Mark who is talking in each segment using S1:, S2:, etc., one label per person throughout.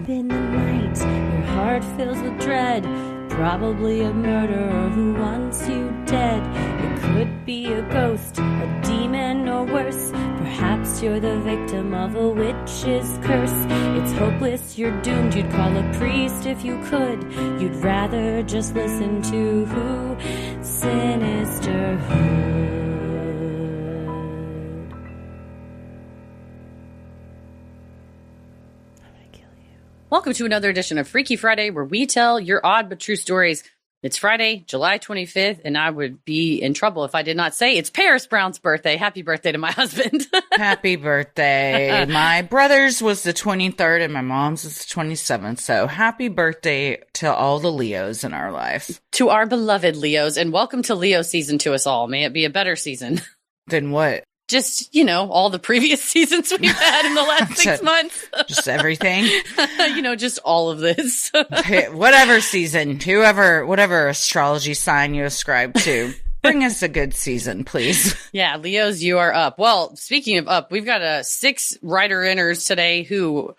S1: in the night, your heart fills with dread. Probably a murderer who wants you dead. It could be a ghost, a demon, or worse. Perhaps you're the victim of a witch's curse. It's hopeless, you're doomed. You'd call a priest if you could. You'd rather just listen to who? Sinisterhood.
S2: Welcome to another edition of Freaky Friday, where we tell your odd but true stories. It's Friday, July 25th, and I would be in trouble if I did not say it's Paris Brown's birthday. Happy birthday to my husband.
S3: Happy birthday. My brother's was the 23rd and my mom's is the 27th. So happy birthday to all the Leos in our life.
S2: To our beloved Leos, and welcome to Leo season to us all. May it be a better season.
S3: Then what?
S2: Just, all the previous seasons we've had in the last 6 months.
S3: Just everything?
S2: Just all of this.
S3: Whatever season, whatever astrology sign you ascribe to, bring us a good season, please.
S2: Yeah, Leos, you are up. Well, speaking of up, we've got 6 writer-inners today who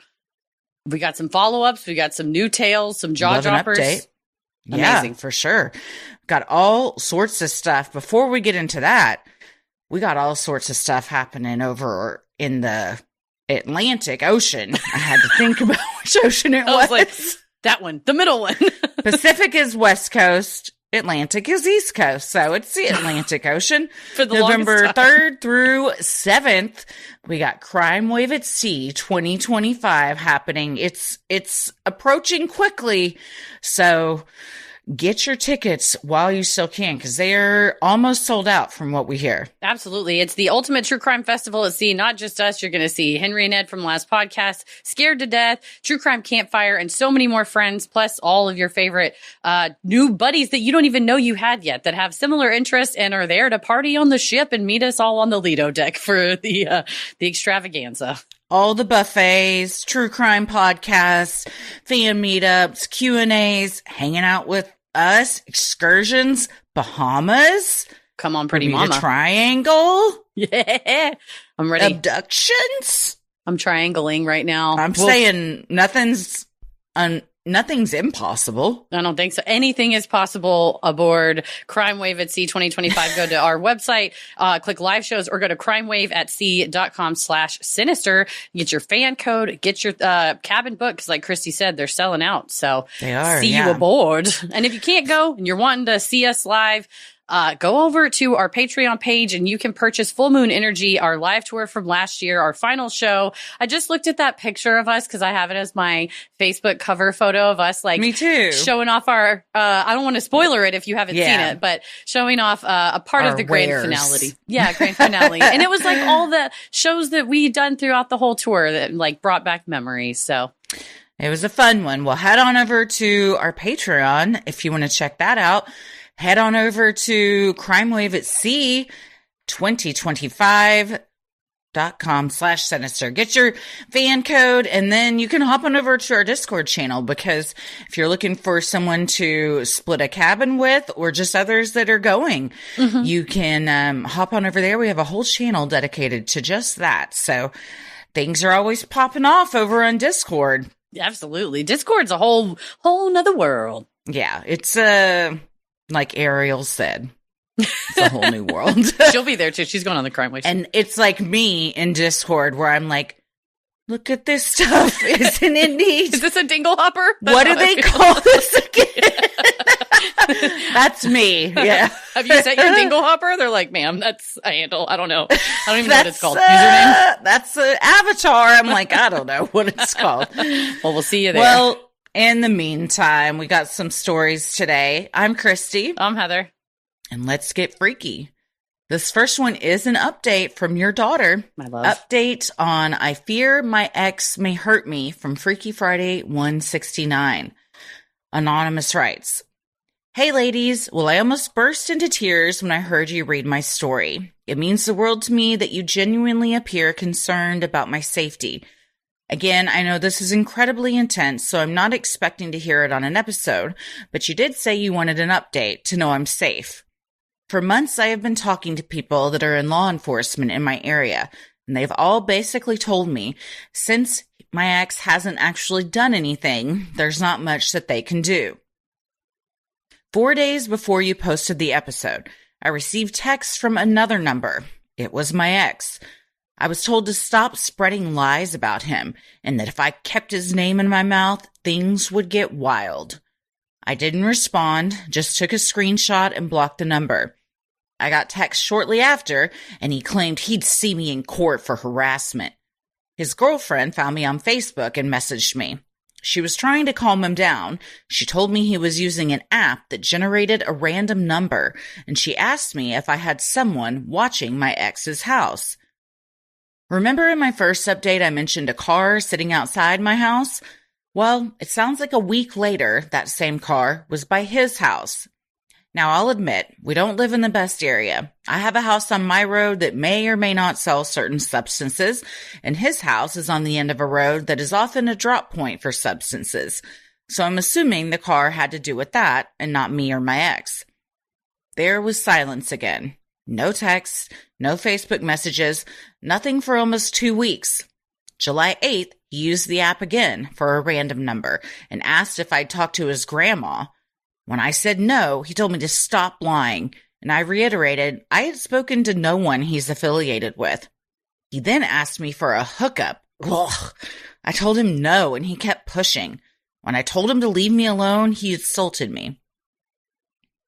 S2: we got some follow-ups, we got some new tales, some jaw-droppers.
S3: Update.
S2: Amazing.
S3: Yeah, for sure. Got all sorts of stuff. Before we get into that, we got all sorts of stuff happening over in the Atlantic Ocean. I had to think about which ocean it was.
S2: Like, that one, the middle one.
S3: Pacific is West Coast. Atlantic is East Coast. So it's the Atlantic Ocean.
S2: For the
S3: November
S2: longest time.
S3: 3rd through 7th, we got Crime Wave at Sea 2025 happening. It's approaching quickly. So get your tickets while you still can, because they're almost sold out from what we hear.
S2: Absolutely. It's the ultimate true crime festival at sea. Not just us. You're going to see Henry and Ed from last podcast, Scared to Death, True Crime Campfire, and so many more friends, plus all of your favorite new buddies that you don't even know you had yet that have similar interests and are there to party on the ship and meet us all on the Lido deck for the extravaganza.
S3: All the buffets, true crime podcasts, fan meetups, Q&As, hanging out with us, excursions, Bahamas.
S2: Come on, pretty
S3: Bermuda
S2: mama.
S3: Triangle.
S2: Yeah. I'm ready.
S3: Abductions.
S2: I'm triangling right now.
S3: I'm saying nothing's impossible.
S2: I don't think so. Anything is possible aboard Crime Wave at Sea 2025. Go to our website, click live shows, or go to crimewaveatsea.com/sinister. Get your fan code, get your cabin book, because like Christy said, they're selling out. So
S3: they are.
S2: See you aboard. And if you can't go and you're wanting to see us live, go over to our Patreon page and you can purchase Full Moon Energy, our live tour from last year, our final show. I just looked at that picture of us because I have it as my Facebook cover photo of us, like,
S3: me too,
S2: showing off our, I don't want to spoiler it if you haven't seen it, but showing off a part
S3: our
S2: of the grand finale. Yeah, grand finale. And it was like all the shows that we done throughout the whole tour that like brought back memories. So
S3: it was a fun one. Well, head on over to our Patreon if you want to check that out. Head on over to Crime Wave at Sea 2025.com/sinister. Get your fan code, and then you can hop on over to our Discord channel, because if you're looking for someone to split a cabin with or just others that are going, you can hop on over there. We have a whole channel dedicated to just that. So things are always popping off over on Discord.
S2: Absolutely. Discord's a whole nother world.
S3: Yeah, it's like Ariel said, it's a whole new world.
S2: She'll be there too. She's going on the Crime Wave.
S3: And it's like me in Discord where I'm like, look at this stuff. Isn't it neat?
S2: Is this a dingle hopper?
S3: What do they call this again? That's me. Yeah.
S2: Have you set your dingle hopper? They're like, ma'am, that's a handle. I don't know. I don't even know what it's called. Username?
S3: That's an avatar. I'm like, I don't know what it's called.
S2: Well, we'll see you there.
S3: Well, in the meantime, we got some stories today. I'm Christy.
S2: I'm Heather.
S3: And let's get freaky. This first one is an update from your daughter.
S2: My love.
S3: Update on I Fear My Ex May Hurt Me from Freaky Friday 169. Anonymous writes, "Hey ladies, well, I almost burst into tears when I heard you read my story. It means the world to me that you genuinely appear concerned about my safety. Again, I know this is incredibly intense, so I'm not expecting to hear it on an episode, but you did say you wanted an update to know I'm safe. For months, I have been talking to people that are in law enforcement in my area, and they've all basically told me since my ex hasn't actually done anything. There's not much that they can do. 4 days before you posted the episode, I received text from another number. It was my ex. I was told to stop spreading lies about him and that if I kept his name in my mouth, things would get wild. I didn't respond, just took a screenshot and blocked the number. I got text shortly after, and he claimed he'd see me in court for harassment. His girlfriend found me on Facebook and messaged me. She was trying to calm him down. She told me he was using an app that generated a random number, and she asked me if I had someone watching my ex's house. Remember in my first update I mentioned a car sitting outside my house? Well, it sounds like a week later that same car was by his house. Now, I'll admit, we don't live in the best area. I have a house on my road that may or may not sell certain substances, and his house is on the end of a road that is often a drop point for substances. So I'm assuming the car had to do with that and not me or my ex. There was silence again. No texts, no Facebook messages, nothing for almost 2 weeks. July 8th, he used the app again for a random number and asked if I'd talked to his grandma. When I said no, he told me to stop lying, and I reiterated I had spoken to no one he's affiliated with. He then asked me for a hookup. Ugh. I told him no, and he kept pushing. When I told him to leave me alone, he insulted me.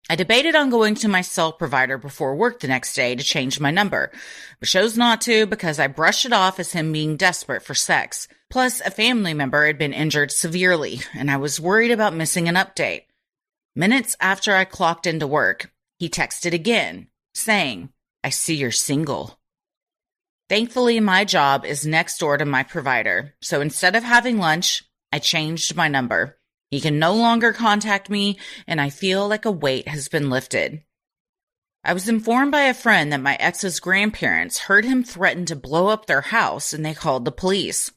S3: I debated on going to my cell provider before work the next day to change my number, but chose not to because I brushed it off as him being desperate for sex. Plus, a family member had been injured severely, and I was worried about missing an update. Minutes after I clocked into work, he texted again, saying, "I see you're single." Thankfully, my job is next door to my provider, so instead of having lunch, I changed my number. He can no longer contact me, and I feel like a weight has been lifted. I was informed by a friend that my ex's grandparents heard him threaten to blow up their house, and they called the police.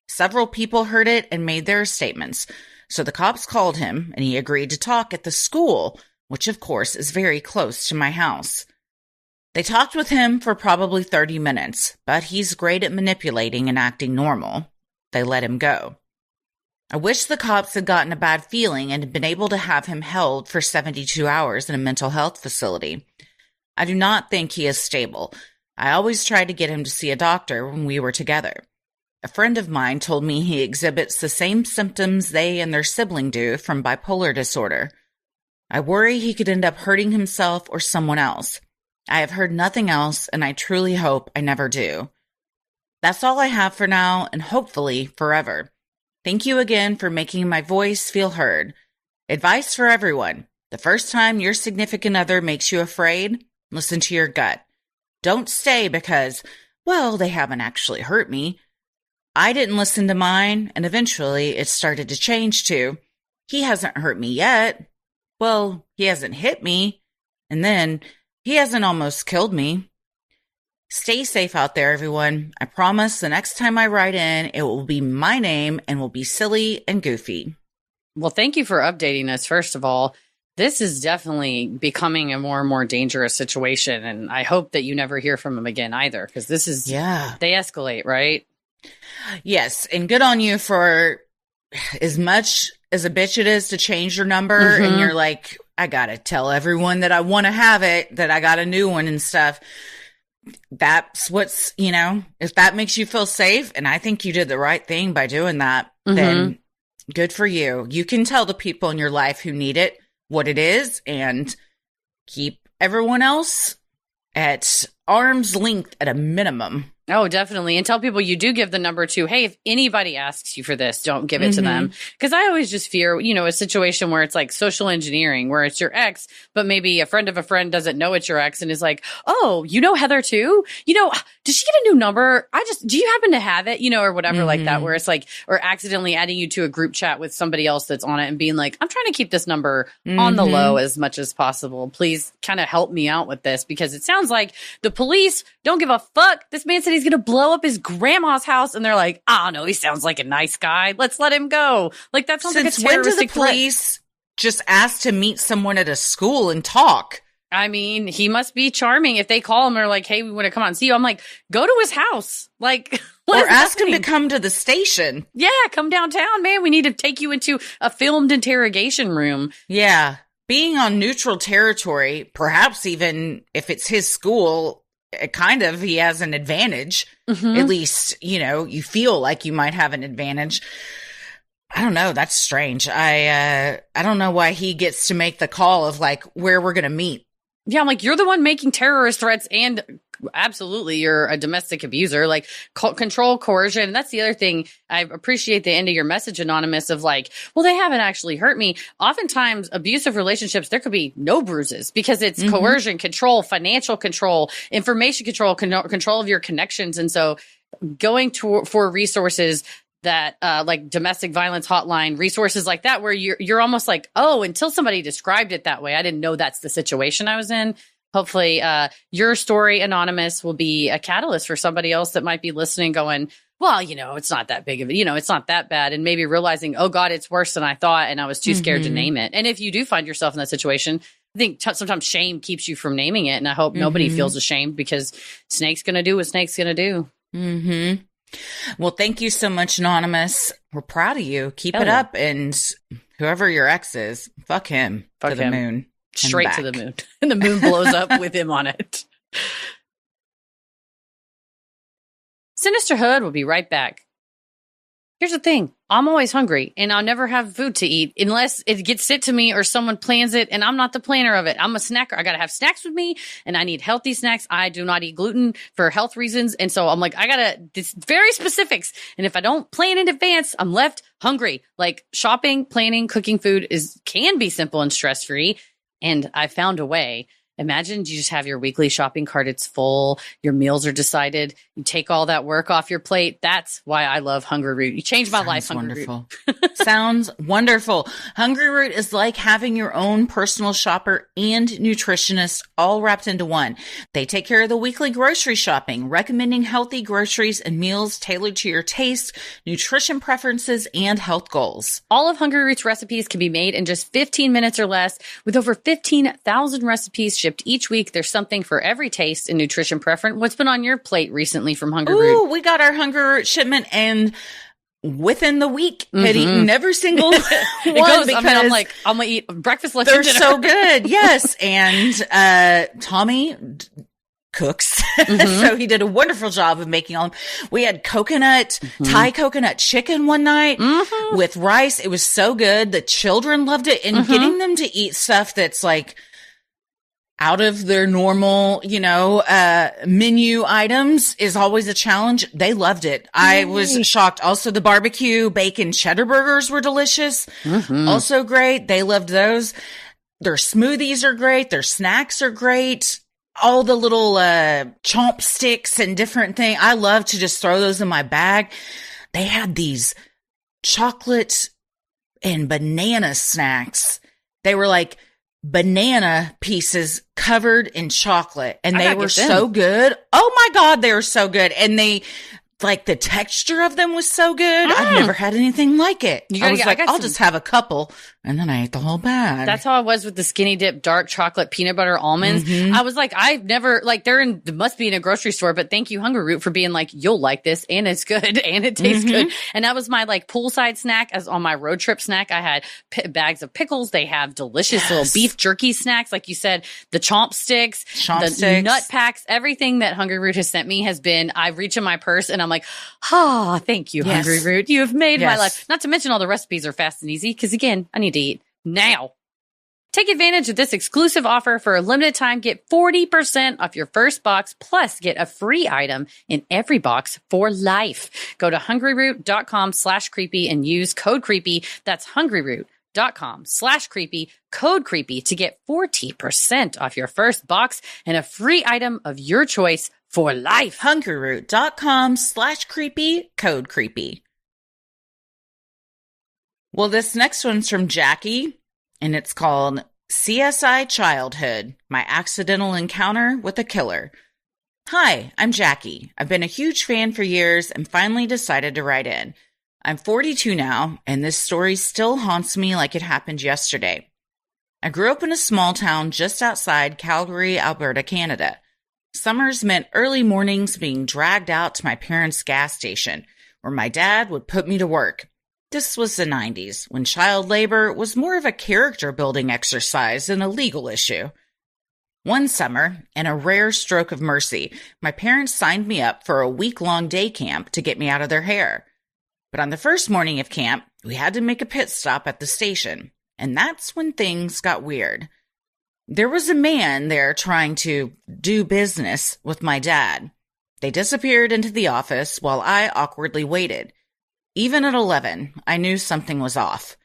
S3: Several people heard it and made their statements, so the cops called him, and he agreed to talk at the school, which of course is very close to my house. They talked with him for probably 30 minutes, but he's great at manipulating and acting normal. They let him go. I wish the cops had gotten a bad feeling and had been able to have him held for 72 hours in a mental health facility. I do not think he is stable. I always tried to get him to see a doctor when we were together. A friend of mine told me he exhibits the same symptoms they and their sibling do from bipolar disorder. I worry he could end up hurting himself or someone else. I have heard nothing else, and I truly hope I never do. That's all I have for now, and hopefully forever. Thank you again for making my voice feel heard. Advice for everyone. The first time your significant other makes you afraid, listen to your gut. Don't stay because, well, they haven't actually hurt me. I didn't listen to mine, and eventually it started to change to, he hasn't hurt me yet. Well, he hasn't hit me. And then, he hasn't almost killed me. Stay safe out there, everyone. I promise the next time I write in, it will be my name and will be silly and goofy.
S2: Well, thank you for updating us, first of all. This is definitely becoming a more and more dangerous situation, and I hope that you never hear from him again either, because this is, they escalate, right?
S3: Yes, and good on you for as much as a bitch it is to change your number, and you're like, I gotta tell everyone that I want to have it, that I got a new one and stuff. That's what's, if that makes you feel safe, and I think you did the right thing by doing that, then good for you. You can tell the people in your life who need it what it is and keep everyone else at arm's length at a minimum.
S2: Oh, definitely. And tell people you do give the number to, hey, if anybody asks you for this, don't give it to them. Because I always just fear, a situation where it's like social engineering, where it's your ex, but maybe a friend of a friend doesn't know it's your ex and is like, oh, you know Heather too? Did she get a new number? Do you happen to have it? Or whatever like that, where it's like, or accidentally adding you to a group chat with somebody else that's on it and being like, I'm trying to keep this number on the low as much as possible. Please kind of help me out with this, because it sounds like the police don't give a fuck. This man said he's going to blow up his grandma's house, and they're like, oh no, he sounds like a nice guy. Let's let him go. Like, that sounds like a terroristic
S3: when did the police just ask to meet someone at a school and talk?
S2: I mean, he must be charming. If they call him or like, hey, we want to come out and see you. I'm like, go to his house. Like,
S3: Or ask him to come to the station.
S2: Yeah, come downtown, man. We need to take you into a filmed interrogation room.
S3: Yeah. Being on neutral territory, perhaps even if it's his school, he has an advantage. Mm-hmm. At least, you feel like you might have an advantage. I don't know. That's strange. I don't know why he gets to make the call of like where we're going to meet.
S2: Yeah, I'm like, you're the one making terrorist threats, and absolutely, you're a domestic abuser. Like, control, coercion. That's the other thing. I appreciate the end of your message, Anonymous, of like, well, they haven't actually hurt me. Oftentimes, abusive relationships, there could be no bruises because it's coercion, control, financial control, information control, control of your connections. And so going for resources that like domestic violence hotline, resources like that, where you're almost like, oh, until somebody described it that way, I didn't know that's the situation I was in. Hopefully your story, Anonymous, will be a catalyst for somebody else that might be listening going, well, it's not that big of it. It's not that bad. And maybe realizing, oh God, it's worse than I thought. And I was too scared to name it. And if you do find yourself in that situation, I think sometimes shame keeps you from naming it. And I hope nobody feels ashamed, because Snake's going to do what Snake's going to do.
S3: Mm-hmm. Well, thank you so much, Anonymous. We're proud of you. Keep it up. And whoever your ex is, fuck him to the moon.
S2: Straight to the moon. And the moon blows up with him on it. Sinisterhood will be right back. Here's the thing. I'm always hungry, and I'll never have food to eat unless it gets sent to me or someone plans it, and I'm not the planner of it. I'm a snacker. I got to have snacks with me, and I need healthy snacks. I do not eat gluten for health reasons. And so I'm like, it's very specifics. And if I don't plan in advance, I'm left hungry. Like, shopping, planning, cooking food can be simple and stress-free. And I found a way. Imagine you just have your weekly shopping cart. It's full. Your meals are decided. You take all that work off your plate. That's why I love Hungry Root. You changed my life, Hungry Root.
S3: Sounds wonderful. Hungry Root is like having your own personal shopper and nutritionist all wrapped into one. They take care of the weekly grocery shopping, recommending healthy groceries and meals tailored to your taste, nutrition preferences, and health goals.
S2: All of Hungry Root's recipes can be made in just 15 minutes or less. With over 15,000 recipes shipped each week, there's something for every taste and nutrition preference. What's been on your plate recently from Hungry Root?
S3: Ooh, we got our Hungry Root shipment, and within the week had eaten every single one.
S2: Because I'm like, I'm gonna eat breakfast, lunch, and dinner.
S3: They're so good. Yes. And Tommy cooks. So he did a wonderful job of making all. We had Thai coconut chicken one night with rice. It was so good. The children loved it. And getting them to eat stuff that's like out of their normal, menu items is always a challenge. They loved it. I was shocked. Also, the barbecue bacon cheddar burgers were delicious. Also great. They loved those. Their smoothies are great. Their snacks are great. All the little chomp sticks and different things. I love to just throw those in my bag. They had these chocolate and banana snacks. They were like banana pieces covered in chocolate, and they were so good. Oh my God, they were so good. And the texture of them was so good. I've never had anything like it. I'll just have a couple, and then I ate the whole bag.
S2: That's how I was with the Skinny Dip dark chocolate peanut butter almonds. I was like, I've never, they must be in a grocery store, but thank you, Hungry Root, for being like, you'll like this, and it's good, and it tastes good. And that was my poolside snack. As on my road trip snack, I had bags of pickles. They have delicious little beef jerky snacks. Like you said, the chomp sticks, the nut packs, everything that Hungry Root has sent me has been, I reach in my purse and I'm like, thank you, Hungry Root. You have made my life. Not to mention all the recipes are fast and easy, because again, I need to eat now. Take advantage of this exclusive offer for a limited time. Get 40% off your first box, plus get a free item in every box for life. Go to hungryroot.com/creepy and use code creepy. That's hungryroot.com/creepy, code creepy, to get 40% off your first box and a free item of your choice for life.
S3: hungryroot.com/creepy, code creepy. Well, this next one's from Jackie, and it's called CSI Childhood, My Accidental Encounter with a Killer. Hi, I'm Jackie. I've been a huge fan for years and finally decided to write in. I'm 42 now, and this story still haunts me like it happened yesterday. I grew up in a small town just outside Calgary, Alberta, Canada. Summers meant early mornings being dragged out to my parents' gas station, where my dad would put me to work. This was the 90s, when child labor was more of a character-building exercise than a legal issue. One summer, in a rare stroke of mercy, my parents signed me up for a week-long day camp to get me out of their hair. But on the first morning of camp, we had to make a pit stop at the station, and that's when things got weird. There was a man there trying to do business with my dad. They disappeared into the office while I awkwardly waited. Even at 11, I knew something was off.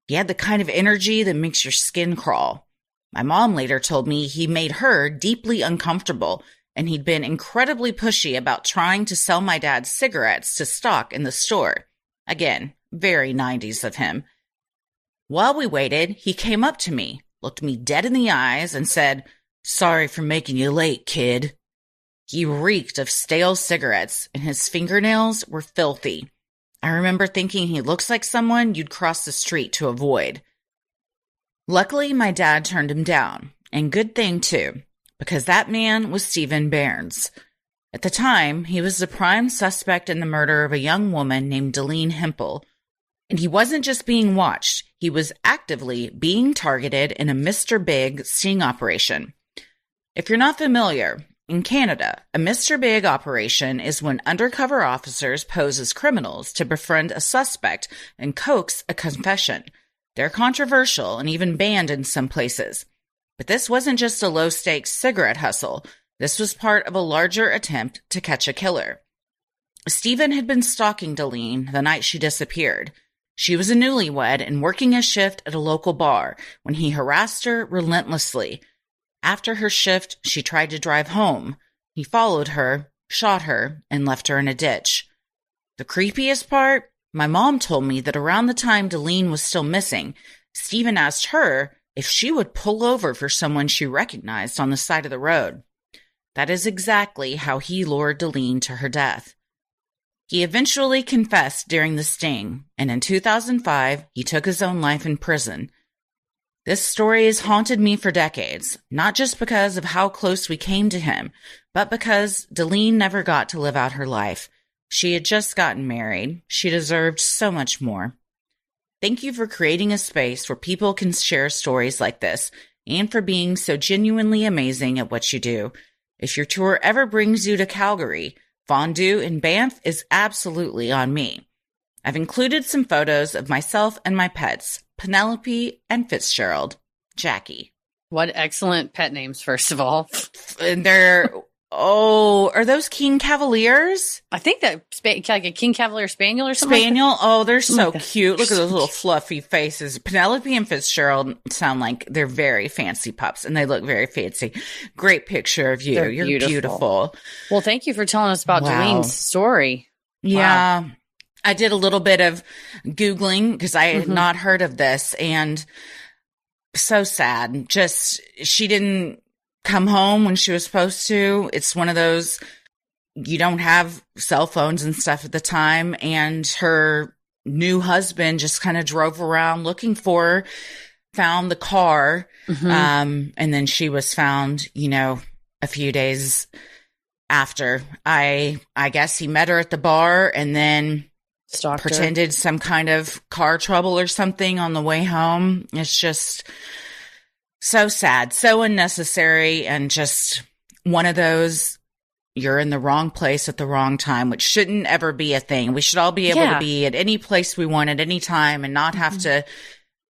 S3: He had the kind of energy that makes your skin crawl. My mom later told me he made her deeply uncomfortable, and he'd been incredibly pushy about trying to sell my dad cigarettes to stock in the store. Again, very 90s of him. While we waited, he came up to me, looked me dead in the eyes, and said, "Sorry for making you late, kid." He reeked of stale cigarettes, and his fingernails were filthy. I remember thinking he looks like someone you'd cross the street to avoid. Luckily, my dad turned him down, and good thing too, because that man was Stephen Barnes. At the time, he was the prime suspect in the murder of a young woman named Delene Hempel. And he wasn't just being watched, he was actively being targeted in a Mr. Big sting operation. If you're not familiar, in Canada, a Mr. Big operation is when undercover officers pose as criminals to befriend a suspect and coax a confession. They're controversial and even banned in some places. But this wasn't just a low-stakes cigarette hustle. This was part of a larger attempt to catch a killer. Stephen had been stalking Delene the night she disappeared. She was a newlywed and working a shift at a local bar when he harassed her relentlessly. After her shift, she tried to drive home. He followed her, shot her, and left her in a ditch. The creepiest part? My mom told me that around the time Delene was still missing, Stephen asked her if she would pull over for someone she recognized on the side of the road. That is exactly how he lured Delene to her death. He eventually confessed during the sting, and in 2005, he took his own life in prison. This story has haunted me for decades, not just because of how close we came to him, but because Delene never got to live out her life. She had just gotten married. She deserved so much more. Thank you for creating a space where people can share stories like this, and for being so genuinely amazing at what you do. If your tour ever brings you to Calgary, Fondue in Banff is absolutely on me. I've included some photos of myself and my pets, Penelope and Fitzgerald. Jackie.
S2: What excellent pet names, first of all.
S3: And they're, are those King Cavaliers?
S2: I think that like a King Cavalier Spaniel or something.
S3: Spaniel?
S2: Like
S3: oh, they're so cute. Look at those little fluffy faces. Penelope and Fitzgerald sound like they're very fancy pups, and they look very fancy. Great picture of you.
S2: They're
S3: You're beautiful.
S2: Well, thank you for telling us about Delene's story.
S3: Yeah. Wow. I did a little bit of Googling because I had not heard of this, and so sad. Just, she didn't come home when she was supposed to. It's one of those, you don't have cell phones and stuff at the time, and her new husband just kind of drove around looking for her, found the car, and then she was found, a few days after. I guess he met her at the bar and then
S2: stalked
S3: pretended some kind of car trouble or something on the way home. It's just so sad, so unnecessary, and just one of those, you're in the wrong place at the wrong time, which shouldn't ever be a thing. We should all be able to be at any place we want at any time and not have to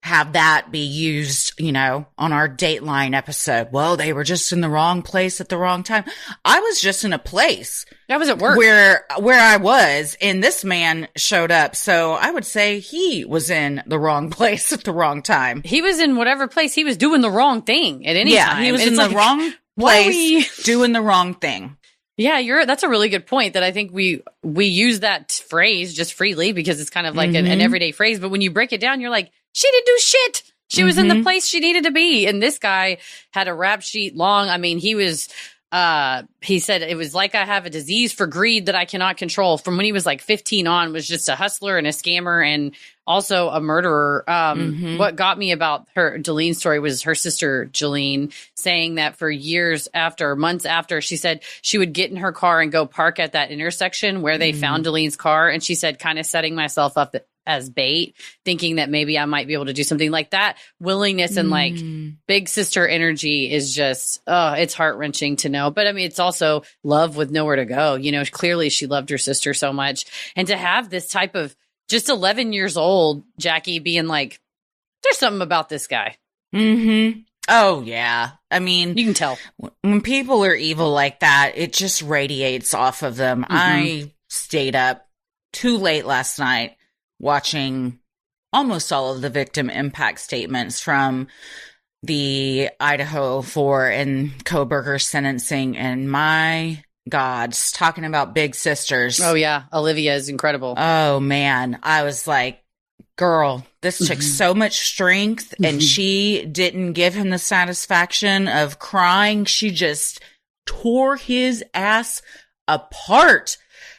S3: have that be used, on our Dateline episode. Well, they were just in the wrong place at the wrong time. I was just in a place.
S2: I was at work.
S3: Where I was, and this man showed up. So I would say he was in the wrong place at the wrong time.
S2: He was in whatever place. He was doing the wrong thing at any time.
S3: Yeah, he was in the wrong place doing the wrong thing.
S2: Yeah, that's a really good point that I think we use that phrase just freely because it's kind of like an everyday phrase. But when you break it down, you're like, she didn't do shit. She was in the place she needed to be. And this guy had a rap sheet long. I mean, he was he said it was like I have a disease for greed that I cannot control. From when he was like 15 on, was just a hustler and a scammer and also a murderer. What got me about Jalene's story was her sister Jalene saying that for months after, she said she would get in her car and go park at that intersection where they found Jalene's car. And she said, kind of setting myself up as bait, thinking that maybe I might be able to do something like that. Willingness and like big sister energy is just, it's heart wrenching to know. But I mean, it's also love with nowhere to go. You know, clearly she loved her sister so much. And to have this type of just 11 years old, Jackie being like, there's something about this guy.
S3: Oh, yeah. I mean,
S2: you can tell
S3: when people are evil like that, it just radiates off of them. I stayed up too late last night watching almost all of the victim impact statements from the Idaho 4 and Koberger sentencing. And my God, talking about big sisters.
S2: Oh, yeah. Olivia is incredible.
S3: Oh, man. I was like, girl, this took so much strength, and she didn't give him the satisfaction of crying. She just tore his ass apart.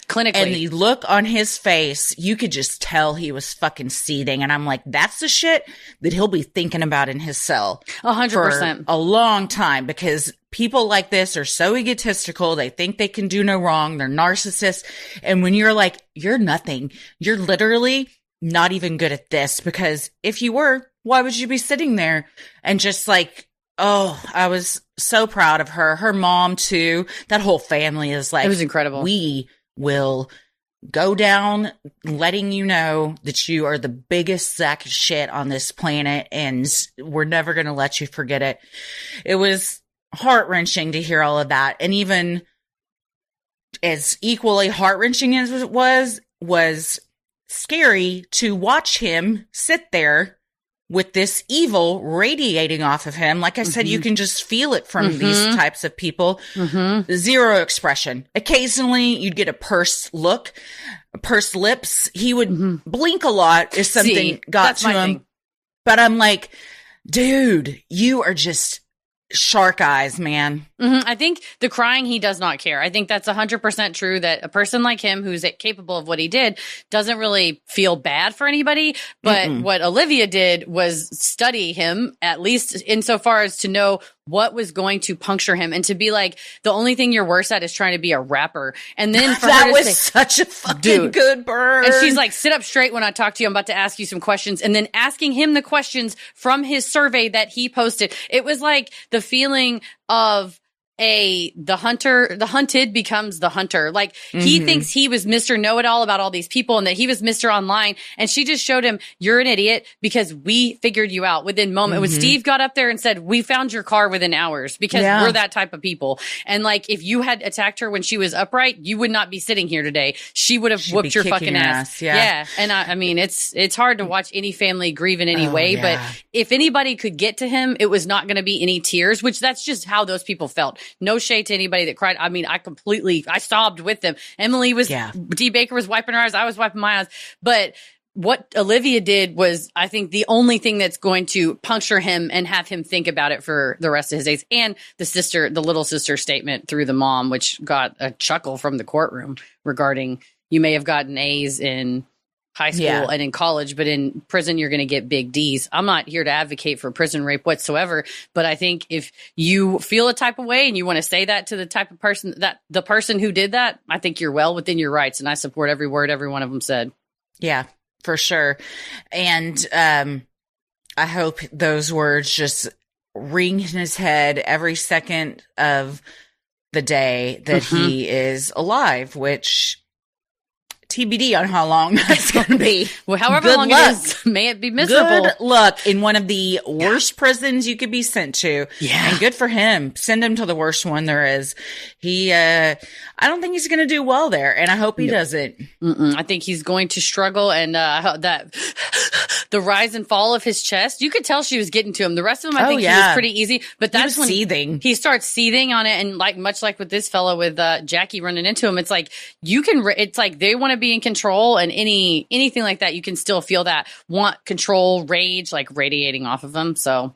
S2: Clinically.
S3: And the look on his face, you could just tell he was fucking seething. And I'm like, that's the shit that he'll be thinking about in his cell
S2: 100%
S3: for a long time, because people like this are so egotistical. They think they can do no wrong. They're narcissists. And when you're like, you're nothing, you're literally not even good at this, because if you were, why would you be sitting there? And just like, oh, I was so proud of her. Her mom too. That whole family is like,
S2: it was incredible.
S3: We will go down letting you know that you are the biggest sack of shit on this planet, and we're never going to let you forget it. It was heart-wrenching to hear all of that. And even as equally heart-wrenching as it was scary to watch him sit there with this evil radiating off of him. Like I said, you can just feel it from these types of people. Zero expression. Occasionally, you'd get a pursed look, pursed lips. He would blink a lot if something got to him. But I'm like, dude, you are just shark eyes, man.
S2: I think the crying, he does not care. I think that's 100% true, that a person like him who's capable of what he did doesn't really feel bad for anybody. But what Olivia did was study him, at least insofar as to know what was going to puncture him, and to be like, the only thing you're worse at is trying to be a rapper. And then for
S3: that
S2: her to
S3: was
S2: say,
S3: such a fucking good burn.
S2: And she's like, sit up straight when I talk to you. I'm about to ask you some questions. And then asking him the questions from his survey that he posted. It was like the feeling of the hunted becomes the hunter. Like he thinks he was Mr. Know-it-all about all these people, and that he was Mr. Online. And she just showed him, you're an idiot because we figured you out within moment. When Steve got up there and said, we found your car within hours, because we're that type of people. And like, if you had attacked her when she was upright, you would not be sitting here today. She would have whooped your fucking ass. Yeah. And I mean, it's hard to watch any family grieve in any way, but if anybody could get to him, it was not going to be any tears, which that's just how those people felt. No shade to anybody that cried. I mean, I sobbed with them. Emily was, D. Baker was wiping her eyes. I was wiping my eyes. But what Olivia did was, I think, the only thing that's going to puncture him and have him think about it for the rest of his days. And the little sister statement through the mom, which got a chuckle from the courtroom regarding, you may have gotten A's in high school and in college, but in prison, you're going to get big D's. I'm not here to advocate for prison rape whatsoever, but I think if you feel a type of way and you want to say that to the type of person, that the person who did that, I think you're well within your rights. And I support every word every one of them said.
S3: Yeah, for sure. And I hope those words just ring in his head every second of the day that he is alive, which TBD on how long that's going to be.
S2: Well, however long it is, may it be miserable.
S3: Good luck in one of the worst prisons you could be sent to. Yeah. And good for him. Send him to the worst one there is. I don't think he's going to do well there, and I hope he doesn't.
S2: I think he's going to struggle, and that the rise and fall of his chest, you could tell she was getting to him. The rest of them, I think he was pretty easy, but that's when
S3: seething.
S2: He starts seething on it, and like much like with this fellow with Jackie running into him, it's like it's like they want to be in control, and anything like that, you can still feel that control, rage, like radiating off of them. So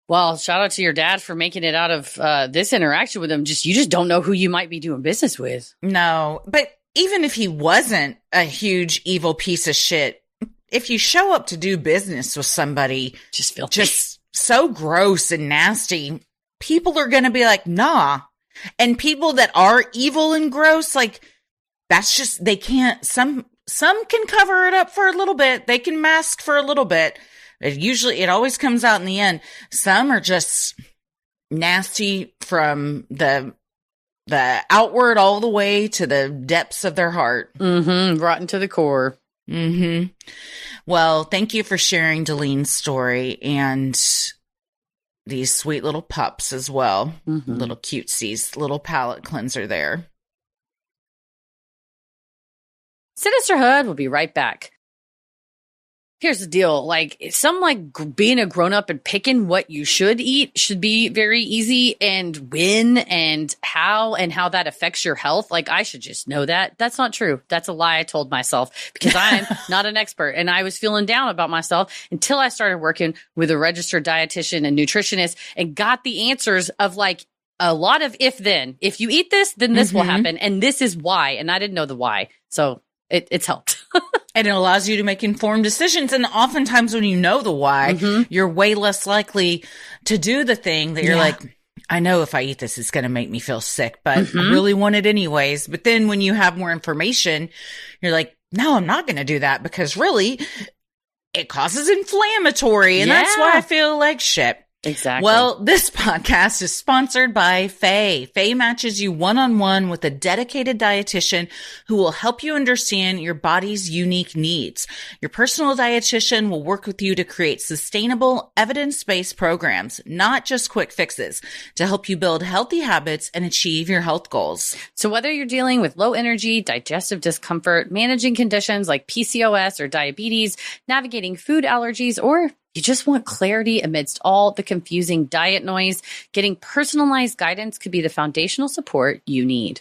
S2: Well, shout out to your dad for making it out of this interaction with him. You just don't know who you might be doing business with.
S3: No, but even if he wasn't a huge evil piece of shit, if you show up to do business with somebody just so gross and nasty, people are going to be like, nah. And people that are evil and gross, like, that's just, they can't, some can cover it up for a little bit. They can mask for a little bit. It always comes out in the end. Some are just nasty from the outward all the way to the depths of their heart.
S2: Rotten to the core.
S3: Well, thank you for sharing Delene's story and these sweet little pups as well. Little cutesies, little palate cleanser there.
S2: Sinisterhood will be right back. Here's the deal. Being a grown up and picking what you should eat should be very easy, and when and how that affects your health. I should just know that. That's not true. That's a lie I told myself because I'm not an expert, and I was feeling down about myself until I started working with a registered dietitian and nutritionist and got the answers of a lot of if you eat this, then this will happen. And this is why. And I didn't know the why. So it's helped.
S3: And it allows you to make informed decisions. And oftentimes when you know the why, you're way less likely to do the thing that you're like, I know if I eat this, it's going to make me feel sick, but I really want it anyways. But then when you have more information, you're like, no, I'm not going to do that because really it causes inflammatory. And that's why I feel like shit.
S2: Exactly.
S3: Well, this podcast is sponsored by Faye. Faye matches you one-on-one with a dedicated dietitian who will help you understand your body's unique needs. Your personal dietitian will work with you to create sustainable, evidence-based programs, not just quick fixes, to help you build healthy habits and achieve your health goals.
S2: So whether you're dealing with low energy, digestive discomfort, managing conditions like PCOS or diabetes, navigating food allergies, or you just want clarity amidst all the confusing diet noise, getting personalized guidance could be the foundational support you need.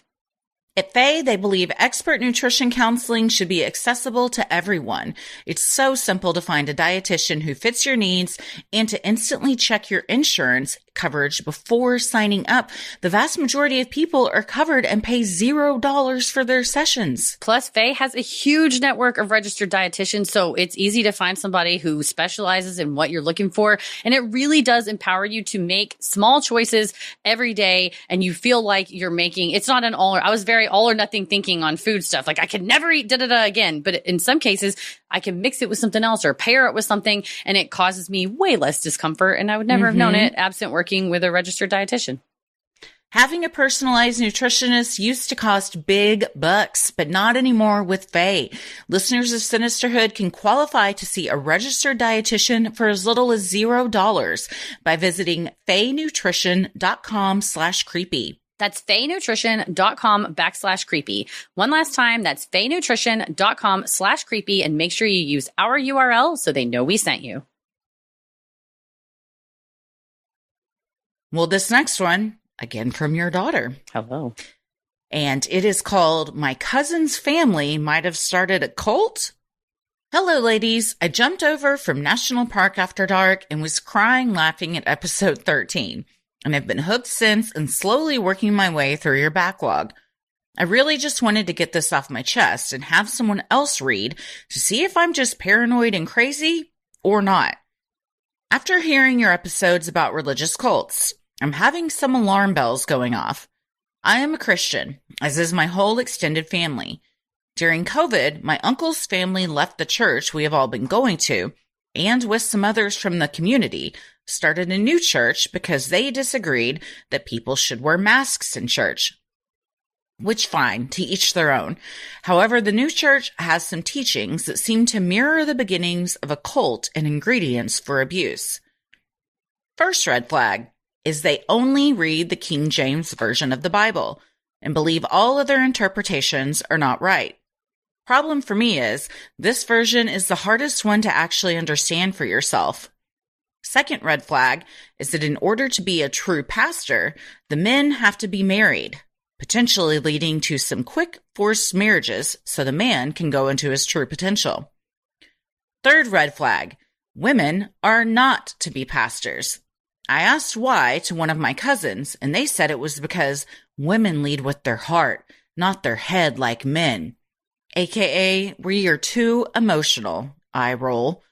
S3: At Faye, they believe expert nutrition counseling should be accessible to everyone. It's so simple to find a dietitian who fits your needs and to instantly check your insurance coverage before signing up. The vast majority of people are covered and pay $0 for their sessions.
S2: Plus, Faye has a huge network of registered dietitians, so it's easy to find somebody who specializes in what you're looking for. And it really does empower you to make small choices every day, and you feel like you're making, it's not an I was very all or nothing thinking on food stuff. I could never eat da-da-da again. But in some cases, I can mix it with something else or pair it with something, and it causes me way less discomfort. And I would never have known it absent working with a registered dietitian.
S3: Having a personalized nutritionist used to cost big bucks, but not anymore with Faye. Listeners of Sinisterhood can qualify to see a registered dietitian for as little as $0 by visiting faynutrition.com/creepy.
S2: That's faynutrition.com/creepy. One last time, that's faynutrition.com/creepy, and make sure you use our URL so they know we sent you.
S3: Well, this next one, again from your daughter.
S2: Hello.
S3: And it is called My Cousin's Family Might Have Started a Cult. Hello, ladies. I jumped over from National Park after dark and was crying laughing at episode 13. And I've been hooked since and slowly working my way through your backlog. I really just wanted to get this off my chest and have someone else read to see if I'm just paranoid and crazy or not. After hearing your episodes about religious cults, I'm having some alarm bells going off. I am a Christian, as is my whole extended family. During COVID, my uncle's family left the church we have all been going to, and with some others from the community, started a new church because they disagreed that people should wear masks in church. Which, fine, to each their own. However, the new church has some teachings that seem to mirror the beginnings of a cult and ingredients for abuse. First red flag is they only read the King James Version of the Bible and believe all other interpretations are not right. Problem for me is, this version is the hardest one to actually understand for yourself. Second red flag is that in order to be a true pastor, the men have to be married, potentially leading to some quick forced marriages so the man can go into his true potential. Third red flag, women are not to be pastors. I asked why to one of my cousins, and they said it was because women lead with their heart, not their head like men. AKA, we are too emotional, I roll.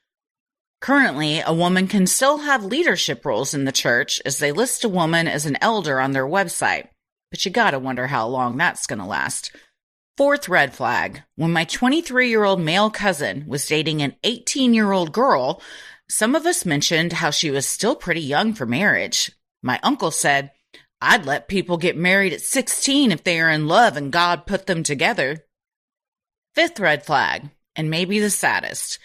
S3: Currently, a woman can still have leadership roles in the church as they list a woman as an elder on their website, but you gotta wonder how long that's gonna last. Fourth red flag. When my 23-year-old male cousin was dating an 18-year-old girl, some of us mentioned how she was still pretty young for marriage. My uncle said, I'd let people get married at 16 if they are in love and God put them together. Fifth red flag, and maybe the saddest.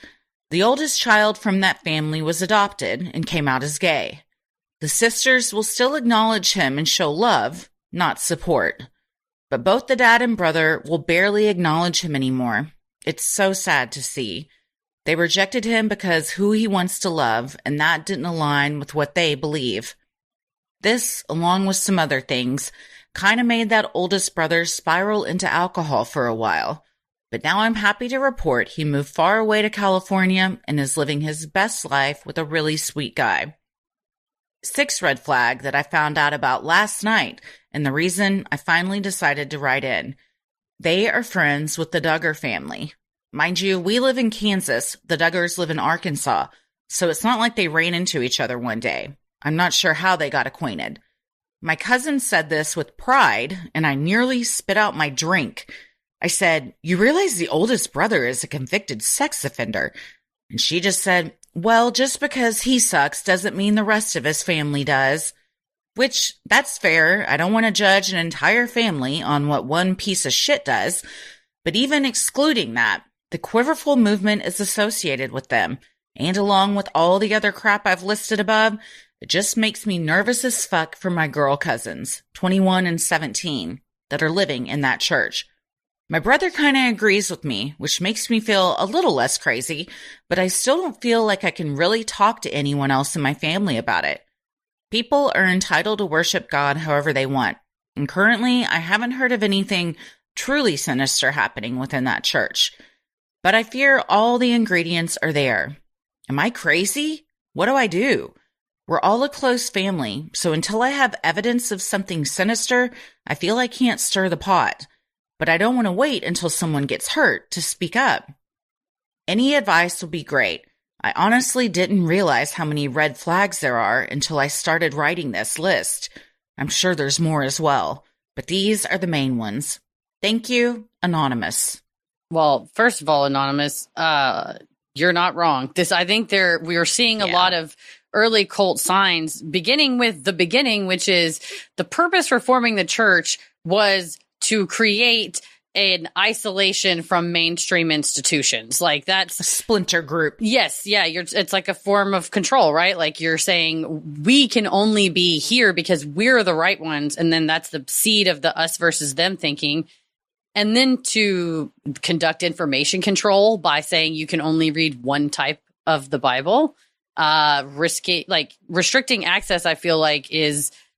S3: The oldest child from that family was adopted and came out as gay. The sisters will still acknowledge him and show love, not support. But both the dad and brother will barely acknowledge him anymore. It's so sad to see. They rejected him because who he wants to love, and that didn't align with what they believe. This, along with some other things, kind of made that oldest brother spiral into alcohol for a while. But now I'm happy to report he moved far away to California and is living his best life with a really sweet guy. Sixth red flag that I found out about last night, and the reason I finally decided to write in. They are friends with the Duggar family. Mind you, we live in Kansas, the Duggars live in Arkansas, so it's not like they ran into each other one day. I'm not sure how they got acquainted. My cousin said this with pride, and I nearly spit out my drink. I said, you realize the oldest brother is a convicted sex offender? And she just said, well, just because he sucks doesn't mean the rest of his family does. Which, that's fair. I don't want to judge an entire family on what one piece of shit does. But even excluding that, the Quiverful movement is associated with them. And along with all the other crap I've listed above, it just makes me nervous as fuck for my girl cousins, 21 and 17, that are living in that church. My brother kind of agrees with me, which makes me feel a little less crazy, but I still don't feel like I can really talk to anyone else in my family about it. People are entitled to worship God however they want, and currently I haven't heard of anything truly sinister happening within that church. But I fear all the ingredients are there. Am I crazy? What do I do? We're all a close family, so until I have evidence of something sinister, I feel I can't stir the pot. But I don't want to wait until someone gets hurt to speak up. Any advice will be great. I honestly didn't realize how many red flags there are until I started writing this list. I'm sure there's more as well, but these are the main ones. Thank you, Anonymous.
S2: Well, first of all, Anonymous, you're not wrong. I think we are seeing a lot of early cult signs, beginning with the beginning, which is the purpose for forming the church was to create an isolation from mainstream institutions. Like that's
S3: a splinter group.
S2: Yes. Yeah. It's like a form of control, right? Like you're saying we can only be here because we're the right ones. And then that's the seed of the us versus them thinking. And then to conduct information control by saying you can only read one type of the Bible, restricting access, I feel like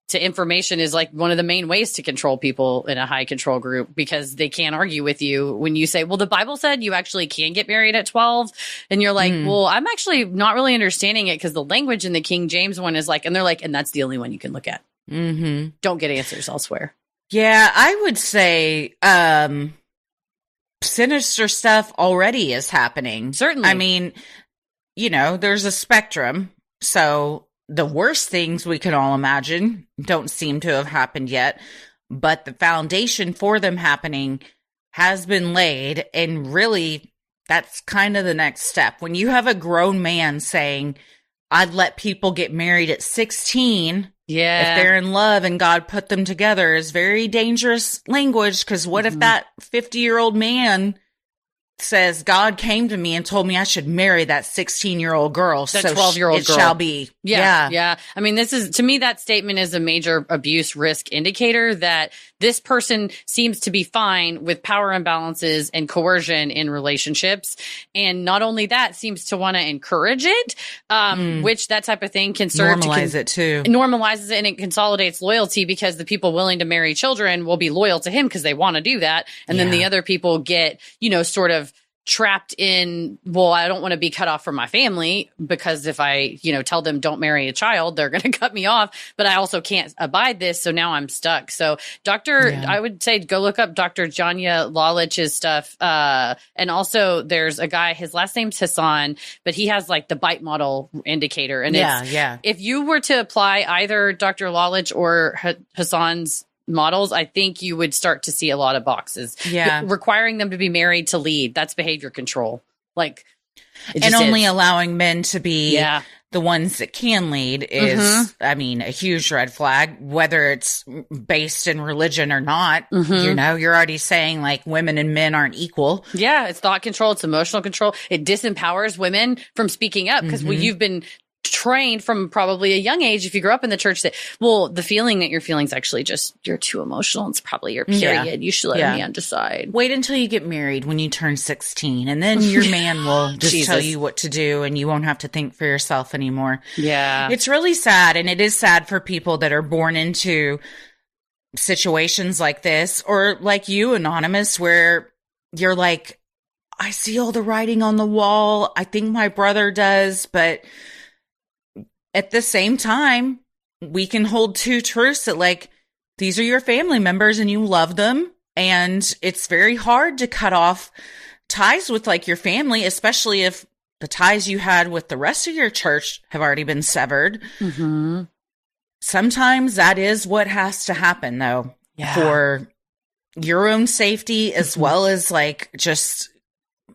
S2: to information is like one of the main ways to control people in a high control group, because they can't argue with you when you say, well, the Bible said you actually can get married at 12. And you're like, well, I'm actually not really understanding it because the language in the King James one is like, and they're like, and that's the only one you can look at. Mm-hmm. Don't get answers elsewhere.
S3: Yeah, I would say sinister stuff already is happening.
S2: Certainly.
S3: I mean, there's a spectrum. So the worst things we can all imagine don't seem to have happened yet, but the foundation for them happening has been laid. And really, that's kind of the next step. When you have a grown man saying, I'd let people get married at 16 if they're in love and God put them together, is very dangerous language. Because what if that 50-year-old man says God came to me and told me I should marry that 16-year-old girl.
S2: That 12-year-old girl.
S3: It shall be.
S2: Yeah. I mean, to me, that statement is a major abuse risk indicator that this person seems to be fine with power imbalances and coercion in relationships. And not only that, seems to want to encourage it, which that type of thing can serve
S3: normalize it too.
S2: Normalizes it, and it consolidates loyalty because the people willing to marry children will be loyal to him because they want to do that. And then the other people get, sort of trapped in, well, I don't want to be cut off from my family because if I, tell them don't marry a child, they're going to cut me off, but I also can't abide this. So now I'm stuck. So I would say go look up Dr. Janya Lalich's stuff. And also there's a guy, his last name's Hassan, but he has like the bite model indicator. And if you were to apply either Dr. Lalich or Hassan's models, I think you would start to see a lot of boxes. Yeah. Requiring them to be married to lead. That's behavior control. Like,
S3: and only allowing men to be the ones that can lead is, I mean, a huge red flag, whether it's based in religion or not. You're already saying like women and men aren't equal.
S2: Yeah. It's thought control. It's emotional control. It disempowers women from speaking up because you've been trained from probably a young age, if you grew up in the church, that, well, the feeling that you're feeling is actually just you're too emotional. It's probably your period. You should let a man decide.
S3: Wait until you get married when you turn 16, and then your man will just tell you what to do, and you won't have to think for yourself anymore. Yeah. It's really sad, and it is sad for people that are born into situations like this, or like you, Anonymous, where you're like, I see all the writing on the wall. I think my brother does, but at the same time, we can hold two truths that like, these are your family members and you love them. And it's very hard to cut off ties with like your family, especially if the ties you had with the rest of your church have already been severed. Sometimes that is what has to happen though, for your own safety, as well as like just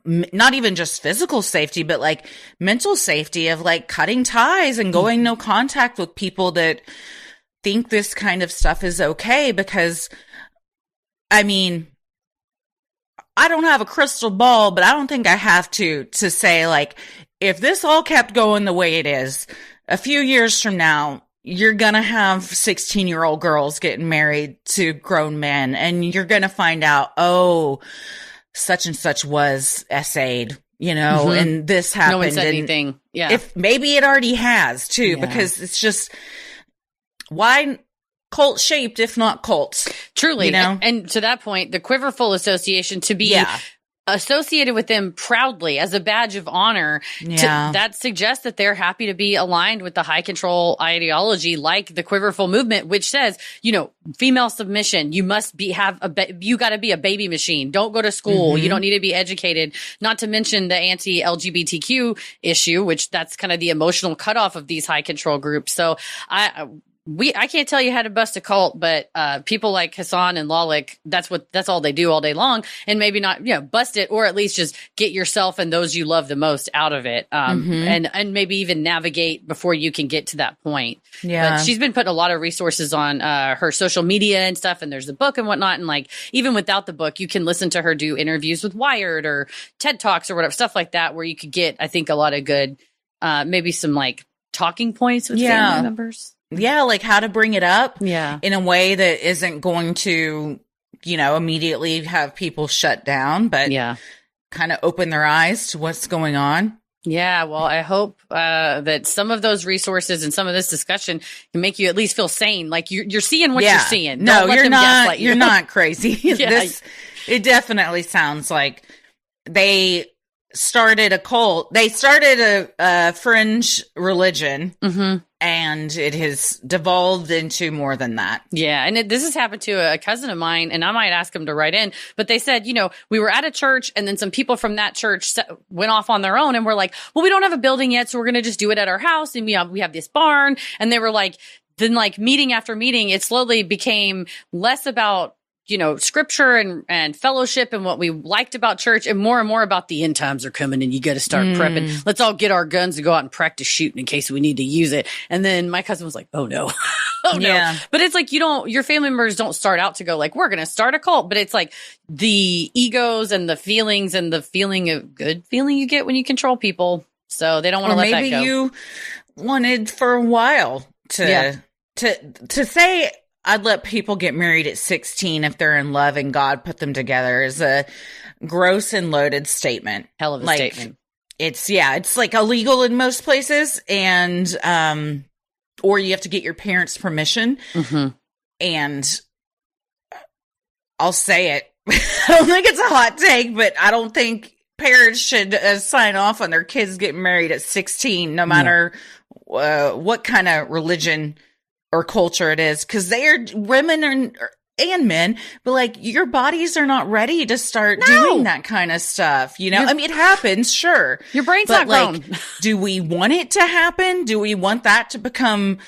S3: not even just physical safety, but like mental safety of like cutting ties and going no contact with people that think this kind of stuff is okay. Because I mean, I don't have a crystal ball, but I don't think I have to say like, if this all kept going the way it is, a few years from now, you're going to have 16-year-old girls getting married to grown men, and you're going to find out, oh, such and such was essayed, and this happened. No one
S2: said anything. Yeah.
S3: If maybe it already has too, because it's just, why cult shaped if not cults?
S2: Truly. And to that point, the Quiverful Association, to be associated with them proudly as a badge of honor, that suggests that they're happy to be aligned with the high control ideology, like the Quiverful movement, which says, female submission. You must you got to be a baby machine. Don't go to school. You don't need to be educated. Not to mention the anti-LGBTQ issue, which that's kind of the emotional cutoff of these high control groups. So I can't tell you how to bust a cult, but people like Hassan and Lalich, that's all they do all day long. And maybe not, bust it, or at least just get yourself and those you love the most out of it. And maybe even navigate before you can get to that point. Yeah. But she's been putting a lot of resources on her social media and stuff, and there's a book and whatnot. And like, even without the book, you can listen to her do interviews with Wired or TED Talks or whatever, stuff like that, where you could get, I think, a lot of good, maybe some like talking points with family members.
S3: Yeah, like how to bring it up in a way that isn't going to, immediately have people shut down, but kind of open their eyes to what's going on.
S2: Yeah, well, I hope that some of those resources and some of this discussion can make you at least feel sane. Like you're seeing what you're seeing.
S3: No, you're not. You're not crazy. It definitely sounds like they started a cult. They started a fringe religion. And it has devolved into more than that. Yeah.
S2: And this has happened to a cousin of mine, and I might ask him to write in. But they said, we were at a church, and then some people from that church went off on their own, and we're like, well, we don't have a building yet, so we're going to just do it at our house. And we have this barn. And they were like, then like meeting after meeting, it slowly became less about scripture and fellowship and what we liked about church, and more about the end times are coming and you got to start prepping. Let's all get our guns and go out and practice shooting in case we need to use it. And then my cousin was like, oh no. No. But it's like, your family members don't start out to go like, we're going to start a cult, but it's like the egos and the feelings and the good feeling you get when you control people. So they don't want to let that go.
S3: Maybe you wanted for a while to say, I'd let people get married at 16 if they're in love and God put them together is a gross and loaded statement.
S2: Hell of a statement.
S3: It's like illegal in most places, and or you have to get your parents' permission. And I'll say it. I don't think it's a hot take, but I don't think parents should sign off on their kids getting married at 16, no matter what kind of religion or culture it is, because they are women and men, but like your bodies are not ready to start doing that kind of stuff. You know, I mean, it happens, sure.
S2: Your brain's
S3: but
S2: not grown.
S3: Like, do we want it to happen? Do we want that to become,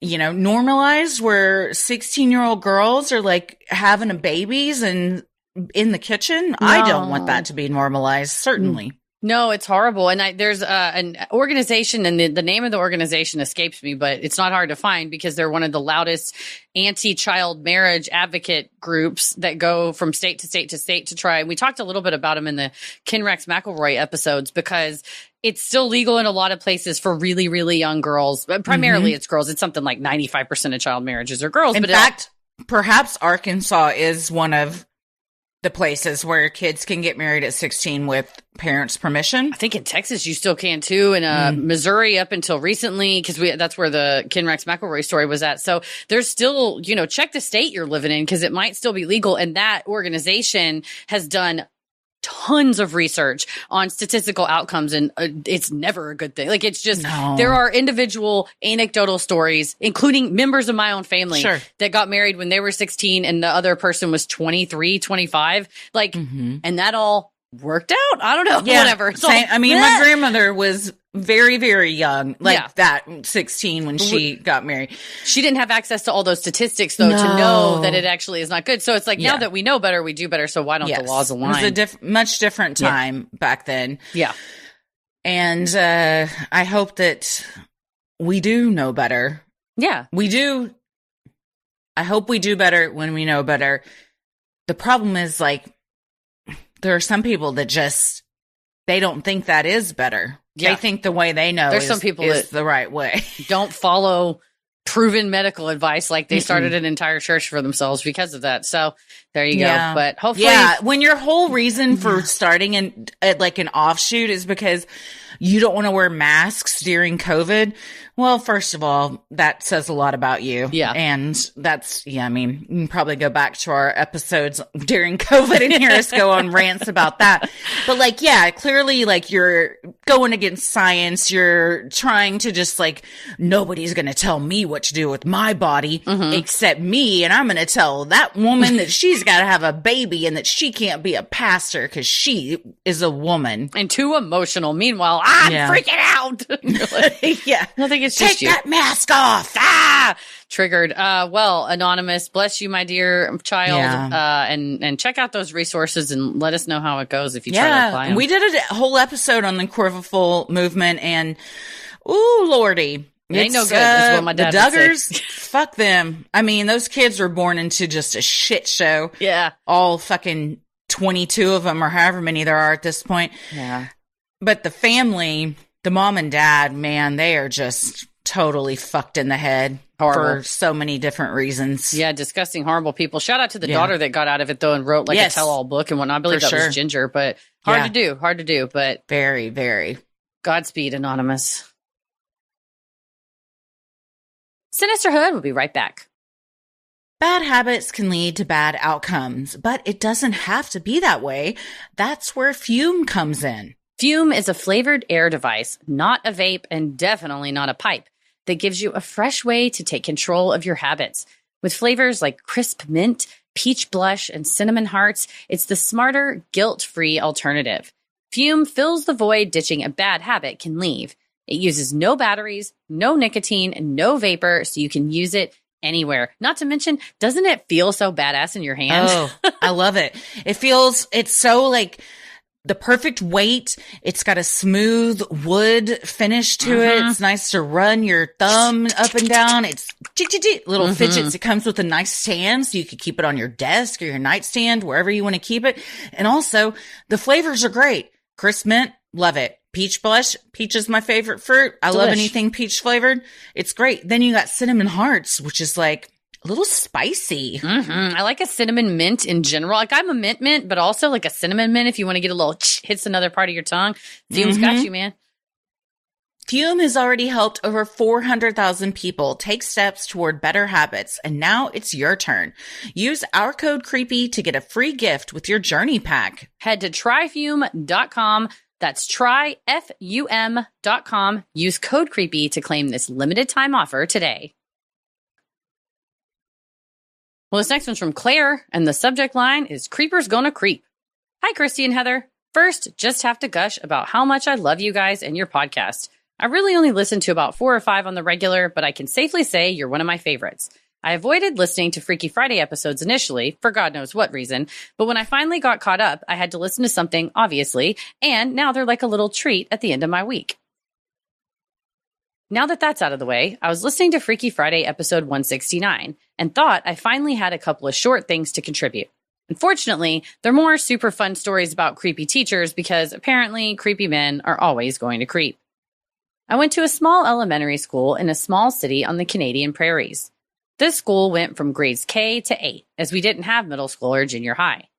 S3: you know, normalized where 16-year-old girls are like having babies and in the kitchen? No. I don't want that to be normalized, certainly.
S2: No, it's horrible. And there's an organization, and the name of the organization escapes me, but it's not hard to find because they're one of the loudest anti-child marriage advocate groups that go from state to state to state to try. And we talked a little bit about them in the Kenrex McElroy episodes because it's still legal in a lot of places for really, really young girls. Primarily it's girls. It's something like 95% of child marriages are girls.
S3: In fact, perhaps Arkansas is one of the places where kids can get married at 16 with parents' permission.
S2: I think in Texas you still can too, and Missouri up until recently, because that's where the Kenrex McElroy story was at. So there's still, you know, check the state you're living in because it might still be legal. And that organization has done tons of research on statistical outcomes, and it's never a good thing. Like, it's just, there are individual anecdotal stories, including members of my own family that got married when they were 16 and the other person was 23, 25. Like, and that all worked out. I don't know. Whatever.
S3: I mean, my grandmother was very, very young, like that 16 when she got married.
S2: She didn't have access to all those statistics, though, to know that it actually is not good. So it's like, now that we know better, we do better. So why don't the laws align?
S3: It was a much different time back then.
S2: Yeah.
S3: And I hope that we do know better.
S2: Yeah.
S3: We do. I hope we do better when we know better. The problem is, like, there are some people that just, they don't think that is better. Yeah. They think the way they know
S2: some people
S3: is
S2: that
S3: the right way.
S2: Don't follow proven medical advice. Like, they started an entire church for themselves because of that. So there you go. But hopefully.
S3: Yeah. When your whole reason for starting like an offshoot is because you don't want to wear masks during COVID. Well, first of all, that says a lot about you. Yeah. And that's, I mean, you can probably go back to our episodes during COVID and hear us go on rants about that. But like, clearly, like, you're going against science. You're trying to just, like, nobody's going to tell me what to do with my body except me. And I'm going to tell that woman that she's got to have a baby and that she can't be a pastor because she is a woman.
S2: And too emotional. Meanwhile, I'm freaking out.
S3: Yeah.
S2: I think it's just
S3: Take that mask off.
S2: Triggered. Well, Anonymous, bless you, my dear child. And check out those resources and let us know how it goes if you try to apply them.
S3: We did a whole episode on the Kerrville movement, and ooh, Lordy.
S2: It ain't no good. That's what my dad
S3: the Duggars, fuck them. I mean, those kids were born into just a shit show.
S2: Yeah.
S3: All fucking 22 of them or however many there are at this point.
S2: Yeah.
S3: But the family, the mom and dad, man, they are just totally fucked in the head. Horrible. For so many different reasons.
S2: Yeah, disgusting, horrible people. Shout out to the daughter that got out of it, though, and wrote like a tell-all book and whatnot. I believe that was Ginger, but hard to do, but
S3: very, very.
S2: Godspeed, Anonymous. Sinisterhood will be right back.
S3: Bad habits can lead to bad outcomes, but it doesn't have to be that way. That's where Fume comes in.
S2: Fume is a flavored air device, not a vape, and definitely not a pipe, that gives you a fresh way to take control of your habits. With flavors like crisp mint, peach blush, and cinnamon hearts, it's the smarter, guilt-free alternative. Fume fills the void ditching a bad habit can leave. It uses no batteries, no nicotine, and no vapor, so you can use it anywhere. Not to mention, doesn't it feel so badass in your hand?
S3: Oh, I love it. It's so like the perfect weight. It's got a smooth wood finish to it. It's nice to run your thumb up and down. It's little fidgets. It comes with a nice stand, so you could keep it on your desk or your nightstand, wherever you want to keep it. And also, the flavors are great. Crisp mint, love it. Peach blush. Peach is my favorite fruit. I love anything peach flavored. It's great. Then you got cinnamon hearts, which is like a little spicy.
S2: I like a cinnamon mint in general. Like, I'm a mint, but also like a cinnamon mint if you want to get a little hits another part of your tongue. Fume's got you, man.
S3: Fume has already helped over 400,000 people take steps toward better habits, and now it's your turn. Use our code CREEPY to get a free gift with your journey pack.
S2: Head to tryfume.com. That's tryfum.com. Use code CREEPY to claim this limited time offer today. Well, this next one's from Claire, and the subject line is Creepers Gonna Creep. Hi, Christy and Heather. First, just have to gush about how much I love you guys and your podcast. I really only listen to about 4 or 5 on the regular, but I can safely say you're one of my favorites. I avoided listening to Freaky Friday episodes initially, for God knows what reason, but when I finally got caught up, I had to listen to something, obviously, and now they're like a little treat at the end of my week. Now that that's out of the way, I was listening to Freaky Friday episode 169 and thought I finally had a couple of short things to contribute. Unfortunately, they're more super fun stories about creepy teachers because apparently creepy men are always going to creep. I went to a small elementary school in a small city on the Canadian prairies. This school went from grades K to 8, as we didn't have middle school or junior high.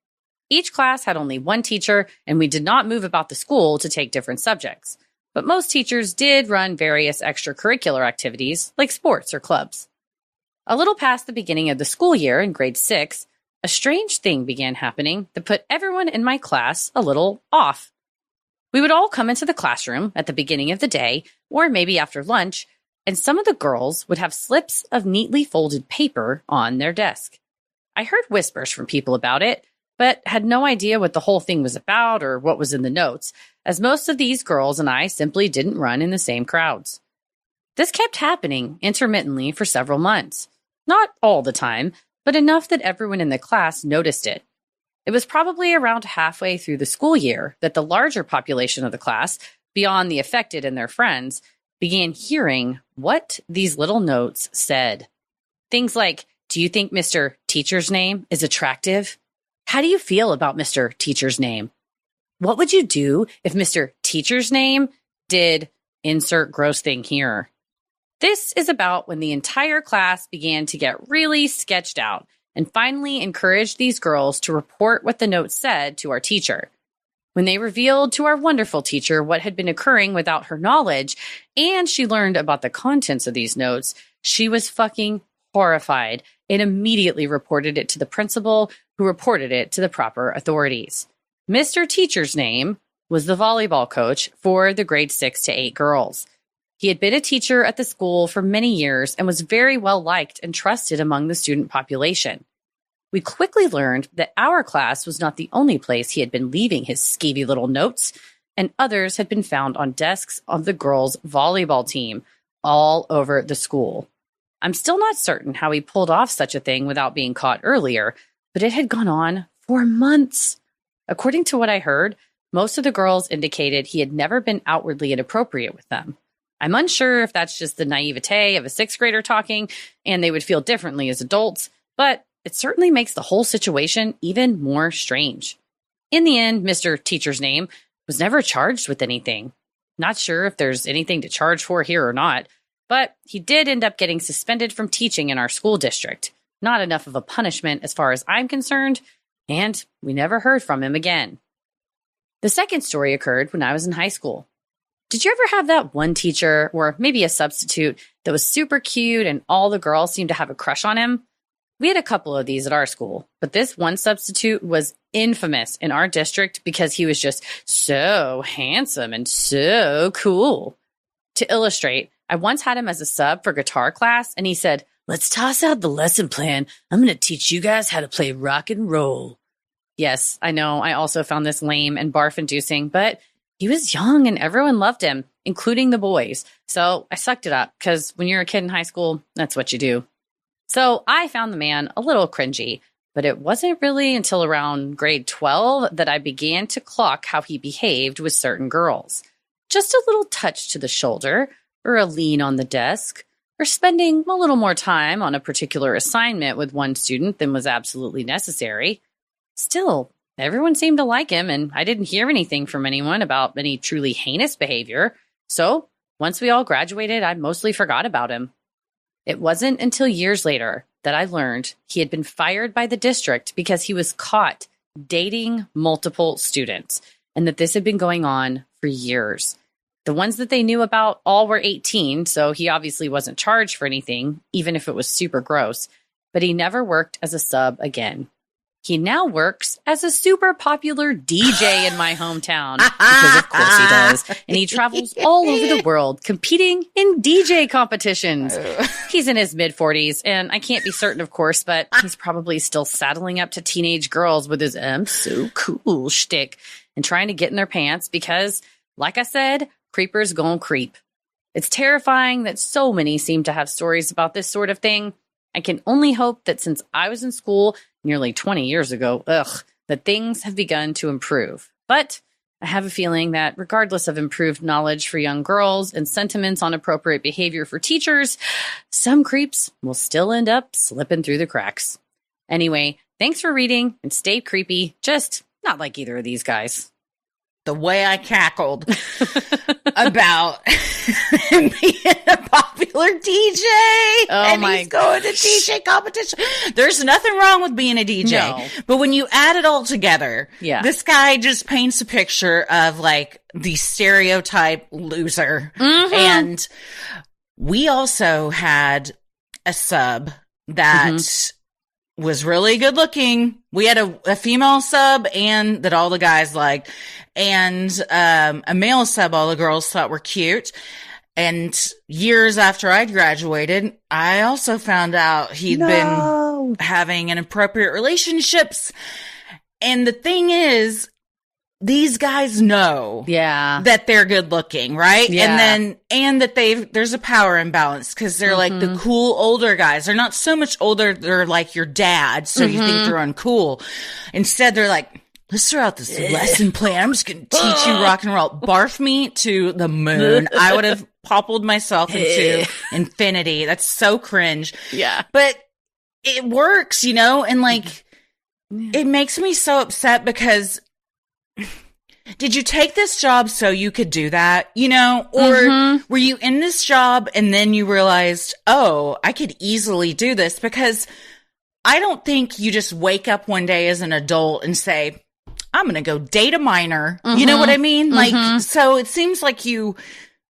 S2: Each class had only one teacher, and we did not move about the school to take different subjects. But most teachers did run various extracurricular activities, like sports or clubs. A little past the beginning of the school year in grade 6, a strange thing began happening that put everyone in my class a little off. We would all come into the classroom at the beginning of the day, or maybe after lunch, and some of the girls would have slips of neatly folded paper on their desk. I heard whispers from people about it, but had no idea what the whole thing was about or what was in the notes, as most of these girls and I simply didn't run in the same crowds. This kept happening intermittently for several months. Not all the time, but enough that everyone in the class noticed it. It was probably around halfway through the school year that the larger population of the class, beyond the affected and their friends, began hearing what these little notes said. Things like, do you think Mr. Teacher's name is attractive? How do you feel about Mr. Teacher's name? What would you do if Mr. Teacher's name did insert gross thing here? This is about when the entire class began to get really sketched out and finally encouraged these girls to report what the note said to our teacher. When they revealed to our wonderful teacher what had been occurring without her knowledge, and she learned about the contents of these notes, she was fucking horrified and immediately reported it to the principal, who reported it to the proper authorities. Mr. Teacher's name was the volleyball coach for the grade 6 to 8 girls. He had been a teacher at the school for many years and was very well liked and trusted among the student population. We quickly learned that our class was not the only place he had been leaving his skeevy little notes, and others had been found on desks of the girls' volleyball team all over the school. I'm still not certain how he pulled off such a thing without being caught earlier, but it had gone on for months. According to what I heard, most of the girls indicated he had never been outwardly inappropriate with them. I'm unsure if that's just the naivete of a 6th grader talking and they would feel differently as adults, but it certainly makes the whole situation even more strange. In the end, Mr. Teacher's name was never charged with anything. Not sure if there's anything to charge for here or not, but he did end up getting suspended from teaching in our school district. Not enough of a punishment as far as I'm concerned, and we never heard from him again. The second story occurred when I was in high school. Did you ever have that one teacher, or maybe a substitute, that was super cute and all the girls seemed to have a crush on him? We had a couple of these at our school, but this one substitute was infamous in our district because he was just so handsome and so cool. To illustrate, I once had him as a sub for guitar class, and he said, "Let's toss out the lesson plan. I'm going to teach you guys how to play rock and roll." Yes, I know, I also found this lame and barf-inducing, but he was young and everyone loved him, including the boys. So I sucked it up because when you're a kid in high school, that's what you do. So I found the man a little cringy, but it wasn't really until around grade 12 that I began to clock how he behaved with certain girls. Just a little touch to the shoulder, or a lean on the desk, or spending a little more time on a particular assignment with one student than was absolutely necessary. Still, everyone seemed to like him, and I didn't hear anything from anyone about any truly heinous behavior. So, once we all graduated, I mostly forgot about him. It wasn't until years later that I learned he had been fired by the district because he was caught dating multiple students, and that this had been going on for years. The ones that they knew about all were 18, so he obviously wasn't charged for anything, even if it was super gross. But he never worked as a sub again. He now works as a super popular DJ in my hometown, because of course he does. And he travels all over the world competing in DJ competitions. He's in his mid-40s, and I can't be certain, of course, but he's probably still saddling up to teenage girls with his "I'm so cool" shtick and trying to get in their pants because, like I said, creepers gon' creep. It's terrifying that so many seem to have stories about this sort of thing. I can only hope that since I was in school nearly 20 years ago, that things have begun to improve. But I have a feeling that regardless of improved knowledge for young girls and sentiments on appropriate behavior for teachers, some creeps will still end up slipping through the cracks. Anyway, thanks for reading and stay creepy, just not like either of these guys.
S3: The way I cackled about him being a popular DJ and he's going to DJ competition. There's nothing wrong with being a DJ. No. But when you add it all together, this guy just paints a picture of like the stereotype loser. Mm-hmm. And we also had a sub that was really good looking. We had a female sub and that all the guys liked, and a male sub all the girls thought were cute. And years after I'd graduated, I also found out he'd been having inappropriate relationships. And the thing is, these guys know that they're good looking, right? Yeah. And that there's a power imbalance because they're like the cool older guys. They're not so much older. They're like your dad. So you think they're uncool. Instead, they're like, let's throw out this lesson plan. I'm just going to teach you rock and roll. Barf me to the moon. I would have poppled myself into infinity. That's so cringe. Yeah. But it works, you know? And like, it makes me so upset because did you take this job so you could do that, you know? Or were you in this job and then you realized, oh, I could easily do this? Because I don't think you just wake up one day as an adult and say, I'm going to go date a minor. You know what I mean? Like, so it seems like you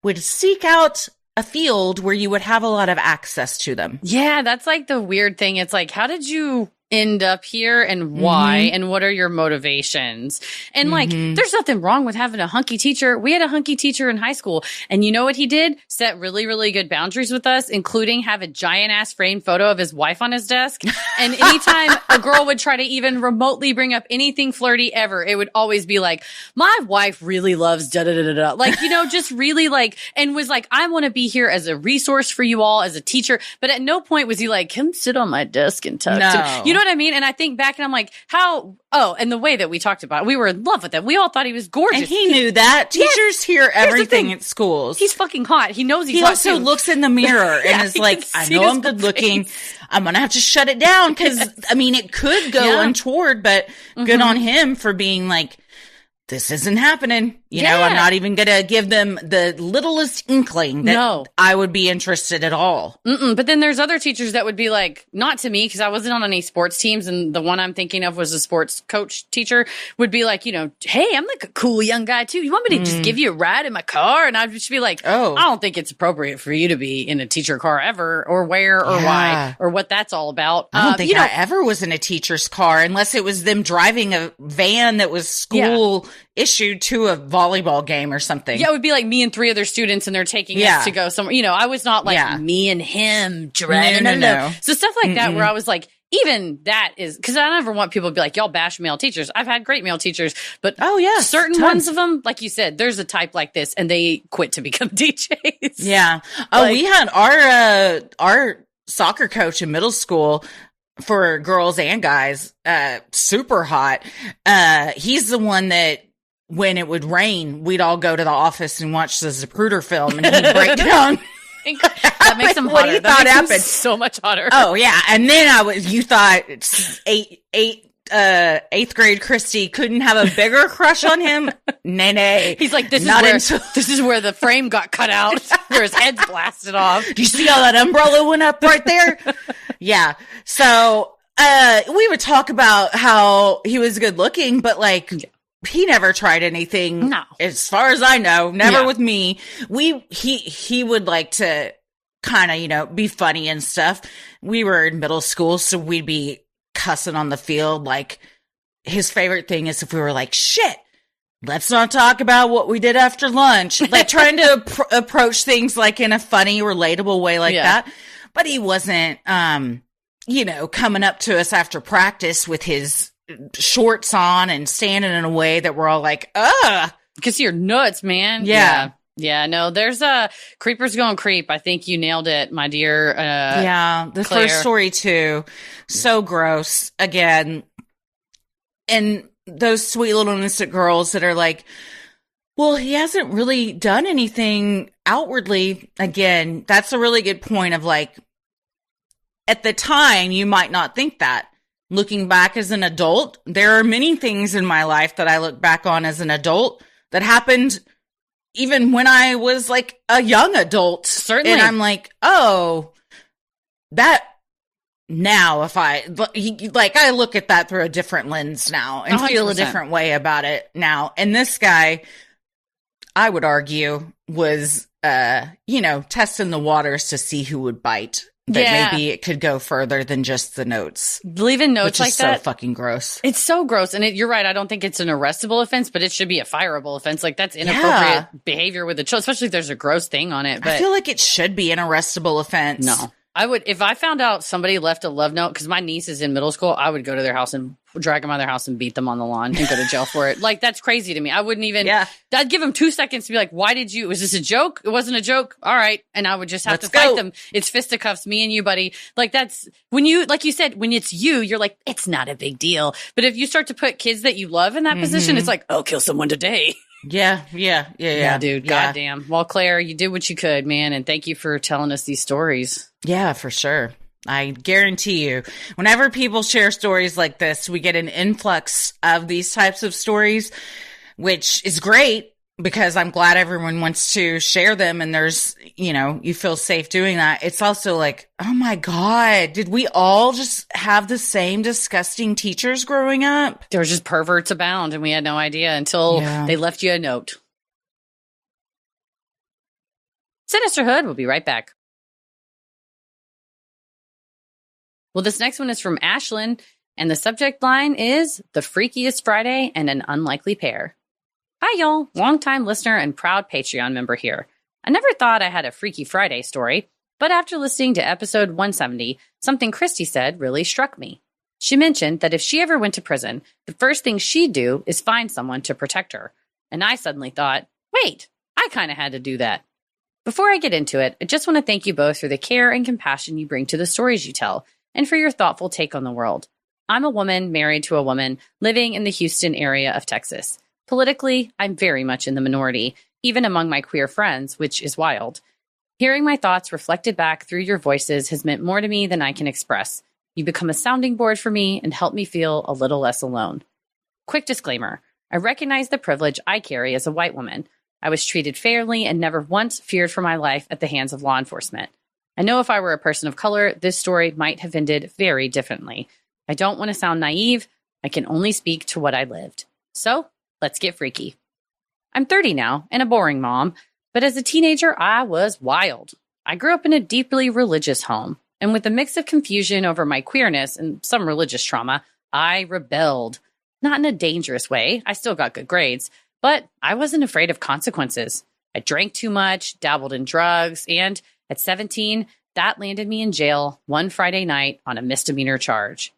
S3: would seek out a field where you would have a lot of access to them.
S2: Yeah, that's like the weird thing. It's like, how did you end up here and why and what are your motivations? And like, there's nothing wrong with having a hunky teacher. We had a hunky teacher in high school, and you know what he did? Set really, really good boundaries with us, including have a giant ass framed photo of his wife on his desk. And anytime a girl would try to even remotely bring up anything flirty ever, it would always be like, my wife really loves da da da da da. Like, you know, just really like, and was like, I want to be here as a resource for you all as a teacher. But at no point was he like, come sit on my desk and talk to me. You know what I mean? And I think back and I'm like, and the way that we talked about it, we were in love with him. We all thought he was gorgeous.
S3: And he knew that. Teachers hear everything at schools.
S2: He's fucking hot. He knows he's hot.
S3: He also looks in the mirror and is like, I know I'm good looking. I'm going to have to shut it down because, I mean, it could go untoward, but good on him for being like, this isn't happening. You know, I'm not even going to give them the littlest inkling that I would be interested at all.
S2: But then there's other teachers that would be like, not to me, because I wasn't on any sports teams. And the one I'm thinking of was a sports coach teacher would be like, you know, hey, I'm like a cool young guy too. You want me to just give you a ride in my car? And I'd just be like, I don't think it's appropriate for you to be in a teacher car ever, or where, or why, or what that's all about.
S3: I don't think I ever was in a teacher's car unless it was them driving a van that was school issued to a volleyball game or something.
S2: Yeah, it would be like me and 3 other students and they're taking us to go somewhere. You know, I was not like me and him driving. No. So stuff like that where I was like, even that is, because I never want people to be like, y'all bash male teachers. I've had great male teachers, but certain ones of them, like you said, there's a type like this and they quit to become DJs.
S3: Yeah. We had our soccer coach in middle school for girls and guys, super hot. He's the one that when it would rain, we'd all go to the office and watch the Zapruder film and he'd break down.
S2: That makes him hotter. That makes him so much hotter.
S3: Oh yeah. And then you thought eighth grade Christy couldn't have a bigger crush on him. Nay.
S2: He's like, this is where the frame got cut out, where his head's blasted off.
S3: Do you see how that umbrella went up right there? Yeah. So, we would talk about how he was good looking, but like, he never tried anything.
S2: No.
S3: As far as I know, never with me. He would like to kind of, you know, be funny and stuff. We were in middle school, so we'd be cussing on the field. Like, his favorite thing is if we were like, shit, let's not talk about what we did after lunch. Like, trying to approach things like in a funny, relatable way like that. But he wasn't, you know, coming up to us after practice with his shorts on and standing in a way that we're all like, ugh.
S2: Because you're nuts, man.
S3: Yeah.
S2: Yeah, no, there's creepers going creep. I think you nailed it, my dear.
S3: The
S2: Claire.
S3: first story too. So gross. Again. And those sweet little innocent girls that are like, well, he hasn't really done anything outwardly. Again, that's a really good point of like, at the time, you might not think that. Looking back as an adult, there are many things in my life that I look back on as an adult that happened even when I was like a young adult.
S2: Certainly.
S3: And I'm like, oh, that now if I look at that through a different lens now and
S2: 100%.
S3: feel a different way about it now. And this guy, I would argue, was, you know, testing the waters to see who would bite. That maybe it could go further than just the notes.
S2: Leaving notes like that.
S3: So fucking gross.
S2: It's so gross. And you're right. I don't think it's an arrestable offense, but it should be a fireable offense. Like, that's inappropriate behavior with a child, especially if there's a gross thing on it. But
S3: I feel like it should be an arrestable offense.
S2: No. I would, if I found out somebody left a love note, because my niece is in middle school, I would go to their house and drag them out of their house and beat them on the lawn and go to jail for it. Like, that's crazy to me. I wouldn't even, I'd give them 2 seconds to be like, why did you, was this a joke? It wasn't a joke. All right. And I would just have to fight them. It's fisticuffs, me and you, buddy. Like, that's when you, like you said, when it's you're like, it's not a big deal. But if you start to put kids that you love in that position, it's like, I'll kill someone today.
S3: Yeah,
S2: dude. Goddamn. Well, Claire, you did what you could, man. And thank you for telling us these stories.
S3: Yeah, for sure. I guarantee you, whenever people share stories like this, we get an influx of these types of stories, which is great because I'm glad everyone wants to share them and there's, you know, you feel safe doing that. It's also like, oh my God, did we all just have the same disgusting teachers growing up?
S2: There was just perverts abound and we had no idea until they left you a note. Sinisterhood, we'll be right back. Well, this next one is from Ashlyn, and the subject line is The Freakiest Friday and an Unlikely Pair. Hi, y'all. Longtime listener and proud Patreon member here. I never thought I had a Freaky Friday story, but after listening to episode 170, something Christy said really struck me. She mentioned that if she ever went to prison, the first thing she'd do is find someone to protect her. And I suddenly thought, wait, I kind of had to do that. Before I get into it, I just want to thank you both for the care and compassion you bring to the stories you tell, and for your thoughtful take on the world. I'm a woman married to a woman living in the Houston area of Texas. Politically, I'm very much in the minority, even among my queer friends, which is wild. Hearing my thoughts reflected back through your voices has meant more to me than I can express. You become a sounding board for me and help me feel a little less alone. Quick disclaimer, I recognize the privilege I carry as a white woman. I was treated fairly and never once feared for my life at the hands of law enforcement. I know if I were a person of color, this story might have ended very differently. I don't want to sound naive. I can only speak to what I lived. So, let's get freaky. I'm 30 now and a boring mom, but as a teenager, I was wild. I grew up in a deeply religious home, and with a mix of confusion over my queerness and some religious trauma, I rebelled. Not in a dangerous way. I still got good grades, but I wasn't afraid of consequences. I drank too much, dabbled in drugs, and at 17, that landed me in jail one Friday night on a misdemeanor charge.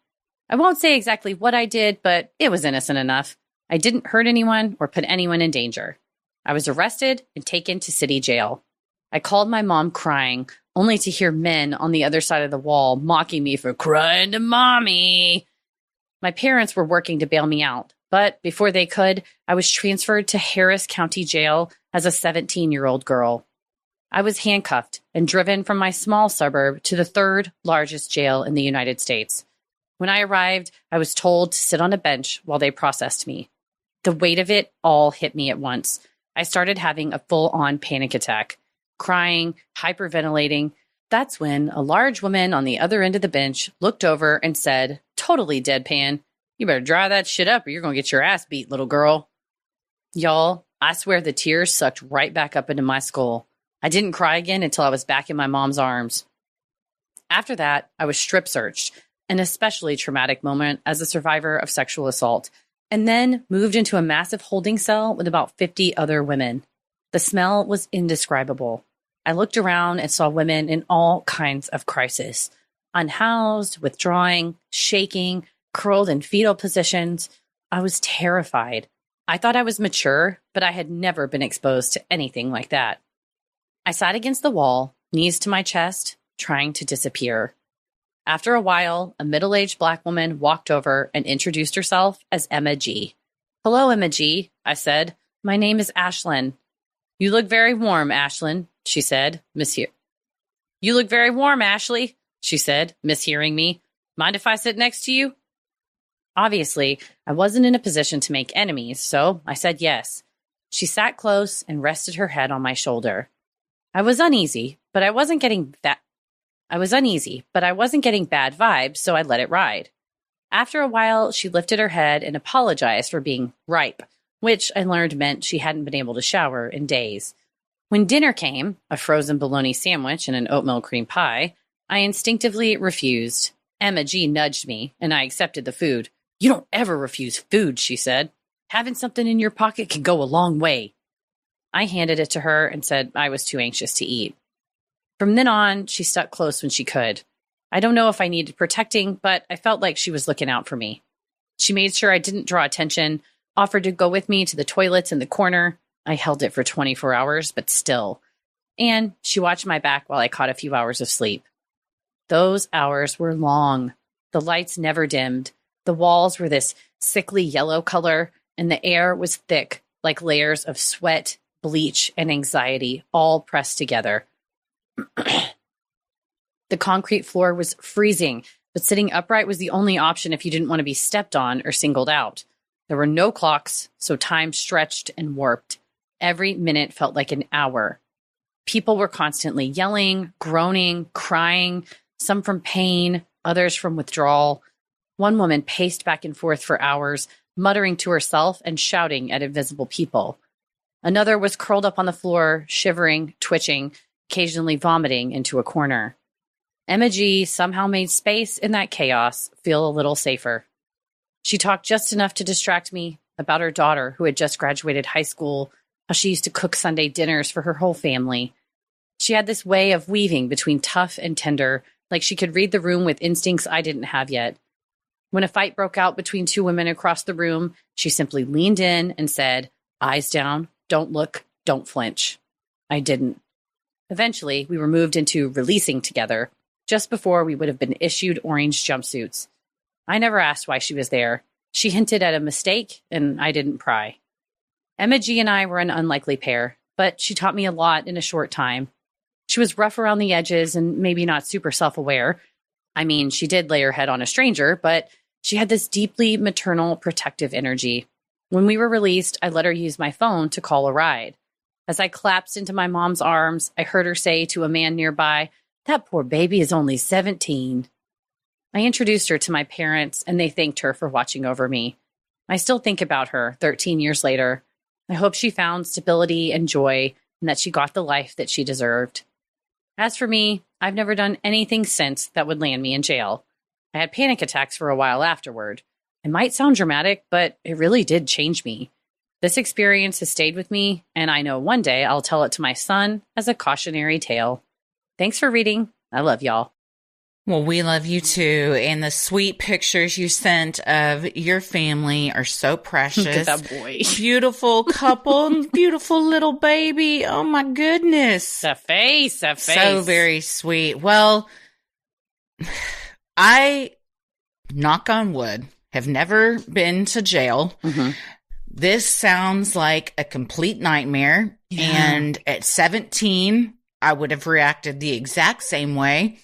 S2: I won't say exactly what I did, but it was innocent enough. I didn't hurt anyone or put anyone in danger. I was arrested and taken to city jail. I called my mom crying, only to hear men on the other side of the wall mocking me for crying to mommy. My parents were working to bail me out, but before they could, I was transferred to Harris County Jail as a 17-year-old girl. I was handcuffed and driven from my small suburb to the third largest jail in the United States. When I arrived, I was told to sit on a bench while they processed me. The weight of it all hit me at once. I started having a full-on panic attack, crying, hyperventilating. That's when a large woman on the other end of the bench looked over and said, totally deadpan, You better dry that shit up or you're going to get your ass beat, little girl. Y'all, I swear the tears sucked right back up into my skull. I didn't cry again until I was back in my mom's arms. After that, I was strip searched, an especially traumatic moment as a survivor of sexual assault, and then moved into a massive holding cell with about 50 other women. The smell was indescribable. I looked around and saw women in all kinds of crisis. Unhoused, withdrawing, shaking, curled in fetal positions. I was terrified. I thought I was mature, but I had never been exposed to anything like that. I sat against the wall, knees to my chest, trying to disappear. After a while, a middle-aged Black woman walked over and introduced herself as Emma G. "Hello, Emma G," I said. "My name is Ashlyn." "You look very warm, Ashlyn," she said, "You look very warm, Ashley," she said, mishearing me. "Mind if I sit next to you?" Obviously, I wasn't in a position to make enemies, so I said yes. She sat close and rested her head on my shoulder. I was uneasy, but I wasn't getting bad vibes, so I let it ride. After a while, she lifted her head and apologized for being ripe, which I learned meant she hadn't been able to shower in days. When dinner came, a frozen bologna sandwich and an oatmeal cream pie, I instinctively refused. Emma G nudged me, and I accepted the food. "You don't ever refuse food," she said. "Having something in your pocket can go a long way." I handed it to her and said I was too anxious to eat. From then on, she stuck close when she could. I don't know if I needed protecting, but I felt like she was looking out for me. She made sure I didn't draw attention, offered to go with me to the toilets in the corner. I held it for 24 hours, but still. And she watched my back while I caught a few hours of sleep. Those hours were long. The lights never dimmed. The walls were this sickly yellow color, and the air was thick, like layers of sweat, bleach, and anxiety, all pressed together. The concrete floor was freezing, but sitting upright was the only option if you didn't want to be stepped on or singled out. There were no clocks, so time stretched and warped. Every minute felt like an hour. People were constantly yelling, groaning, crying, some from pain, others from withdrawal. One woman paced back and forth for hours, muttering to herself and shouting at invisible people. Another was curled up on the floor, shivering, twitching, occasionally vomiting into a corner. Emma G somehow made space in that chaos feel a little safer. She talked just enough to distract me about her daughter who had just graduated high school, how she used to cook Sunday dinners for her whole family. She had this way of weaving between tough and tender, like she could read the room with instincts I didn't have yet. When a fight broke out between two women across the room, she simply leaned in and said, "Eyes down, don't look, don't flinch." I didn't. Eventually, we were moved into releasing together, just before we would have been issued orange jumpsuits. I never asked why she was there. She hinted at a mistake, and I didn't pry. Emma G and I were an unlikely pair, but she taught me a lot in a short time. She was rough around the edges and maybe not super self-aware. I mean, she did lay her head on a stranger, but she had this deeply maternal, protective energy. When we were released, I let her use my phone to call a ride. As I collapsed into my mom's arms, I heard her say to a man nearby, "That poor baby is only 17. I introduced her to my parents, and they thanked her for watching over me. I still think about her 13 years later. I hope she found stability and joy, and that she got the life that she deserved. As for me, I've never done anything since that would land me in jail. I had panic attacks for a while afterward. It might sound dramatic, but it really did change me. This experience has stayed with me, and I know one day I'll tell it to my son as a cautionary tale. Thanks for reading. I love y'all."
S3: Well, we love you too. And the sweet pictures you sent of your family are so precious.
S2: Look at that boy.
S3: Beautiful couple, beautiful little baby. Oh my goodness.
S2: The face.
S3: So very sweet. Well, I, knock on wood, have never been to jail.
S2: Mm-hmm.
S3: This sounds like a complete nightmare.
S2: Yeah.
S3: And at 17, I would have reacted the exact same way.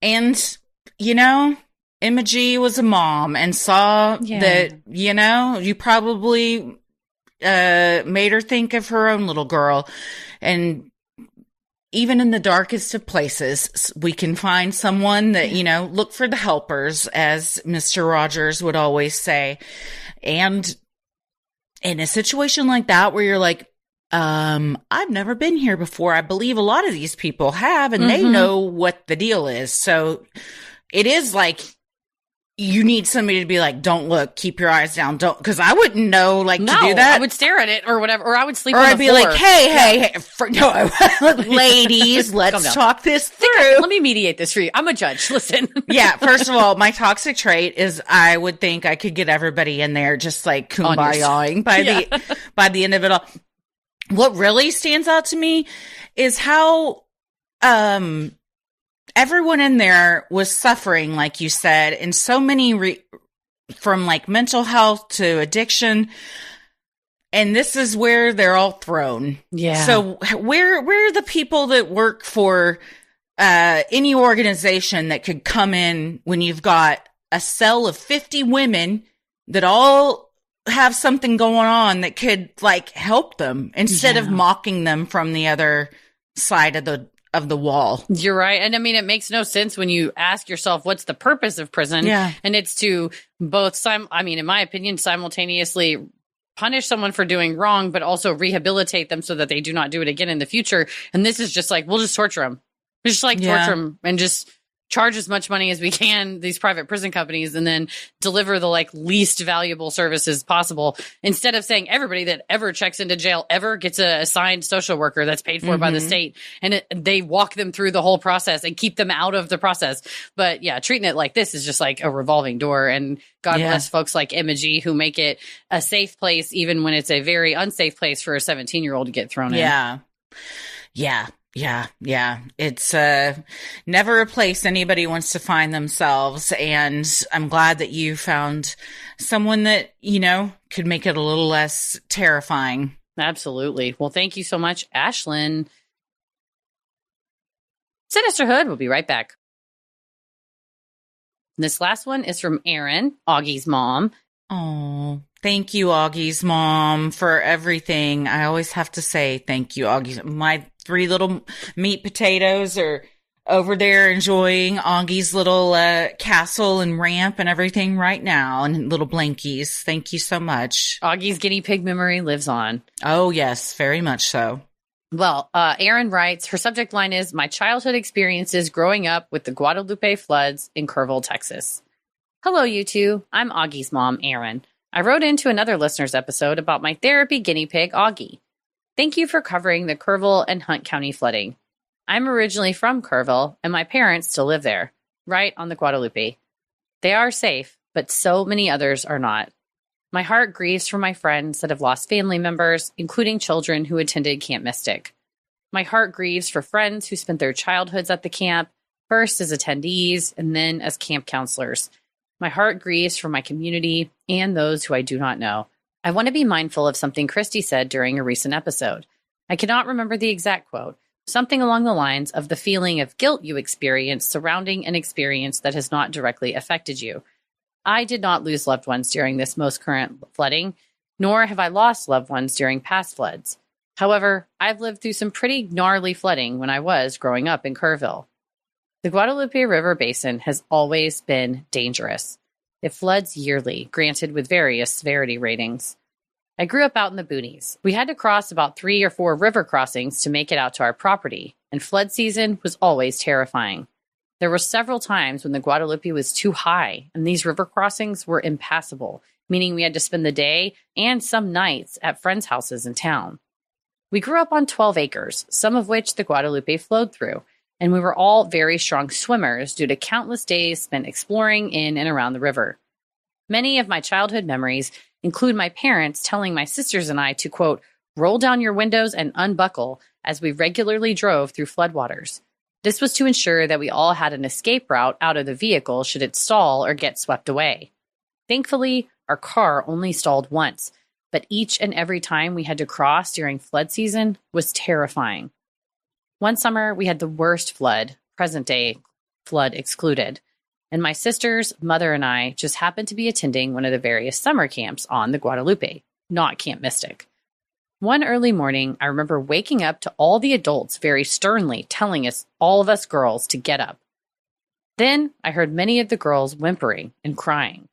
S3: And, you know, Emma G was a mom and saw that, you know, you probably made her think of her own little girl. And even in the darkest of places, we can find someone that, look for the helpers, as Mr. Rogers would always say. And in a situation like that, where you're like, I've never been here before, I believe a lot of these people have, and they know what the deal is. So it is like, you need somebody to be like, don't look, keep your eyes down, don't, because I wouldn't know, to do that.
S2: I would stare at it or whatever, or I would sleep
S3: or
S2: on the
S3: I'd be
S2: floor.
S3: like, hey, ladies, let's talk this through.
S2: Let me mediate this for you. I'm a judge. Listen.
S3: Yeah, first of all, my toxic trait is I would think I could get everybody in there just like kumbayaing by the end of it all. What really stands out to me is how everyone in there was suffering, like you said, and so many from like mental health to addiction. And this is where they're all thrown. Yeah. So where are the people that work for any organization that could come in when you've got a cell of 50 women that all have something going on that could like help them instead of mocking them from the other side of the wall?
S2: You're right. And I mean, it makes no sense when you ask yourself, what's the purpose of prison? Yeah. And it's to both, in my opinion, simultaneously punish someone for doing wrong, but also rehabilitate them so that they do not do it again in the future. And this is just like, we'll just torture them. Just like torture them and just charge as much money as we can, these private prison companies, and then deliver the like least valuable services possible, instead of saying everybody that ever checks into jail ever gets a assigned social worker that's paid for by the state, and they walk them through the whole process and keep them out of the process. But yeah, treating it like this is just like a revolving door, and God bless folks like Imogee who make it a safe place even when it's a very unsafe place for a 17-year-old to get thrown in. Yeah. It's never a place anybody wants to find themselves. And I'm glad that you found someone that, could make it a little less terrifying. Absolutely. Well, thank you so much, Ashlyn. Sinisterhood. We'll be right back. This last one is from Erin, Augie's mom.
S3: Oh, thank you, Augie's mom, for everything. I always have to say thank you, Augie's. My 3 little meat potatoes are over there enjoying Augie's little castle and ramp and everything right now, and little blankies. Thank you so much.
S2: Augie's guinea pig memory lives on.
S3: Oh, yes, very much so.
S2: Well, Erin writes, her subject line is, my childhood experiences growing up with the Guadalupe floods in Kerrville, Texas. Hello, you two. I'm Augie's mom, Erin. I wrote into another listener's episode about my therapy guinea pig, Augie. Thank you for covering the Kerrville and Hunt County flooding. I'm originally from Kerrville, and my parents still live there, right on the Guadalupe. They are safe, but so many others are not. My heart grieves for my friends that have lost family members, including children who attended Camp Mystic. My heart grieves for friends who spent their childhoods at the camp, first as attendees and then as camp counselors. My heart grieves for my community and those who I do not know. I want to be mindful of something Christy said during a recent episode. I cannot remember the exact quote, something along the lines of the feeling of guilt you experience surrounding an experience that has not directly affected you. I did not lose loved ones during this most current flooding, nor have I lost loved ones during past floods. However, I've lived through some pretty gnarly flooding when I was growing up in Kerrville. The Guadalupe River Basin has always been dangerous. It floods yearly, granted with various severity ratings. I grew up out in the boonies. We had to cross about 3 or 4 river crossings to make it out to our property, and flood season was always terrifying. There were several times when the Guadalupe was too high, and these river crossings were impassable, meaning we had to spend the day and some nights at friends' houses in town. We grew up on 12 acres, some of which the Guadalupe flowed through, and we were all very strong swimmers due to countless days spent exploring in and around the river. Many of my childhood memories include my parents telling my sisters and I to, quote, roll down your windows and unbuckle as we regularly drove through floodwaters. This was to ensure that we all had an escape route out of the vehicle should it stall or get swept away. Thankfully, our car only stalled once, but each and every time we had to cross during flood season was terrifying. One summer, we had the worst flood, present-day flood excluded, and my sisters, mother, and I just happened to be attending one of the various summer camps on the Guadalupe, not Camp Mystic. One early morning, I remember waking up to all the adults very sternly telling us, all of us girls, to get up. Then I heard many of the girls whimpering and crying.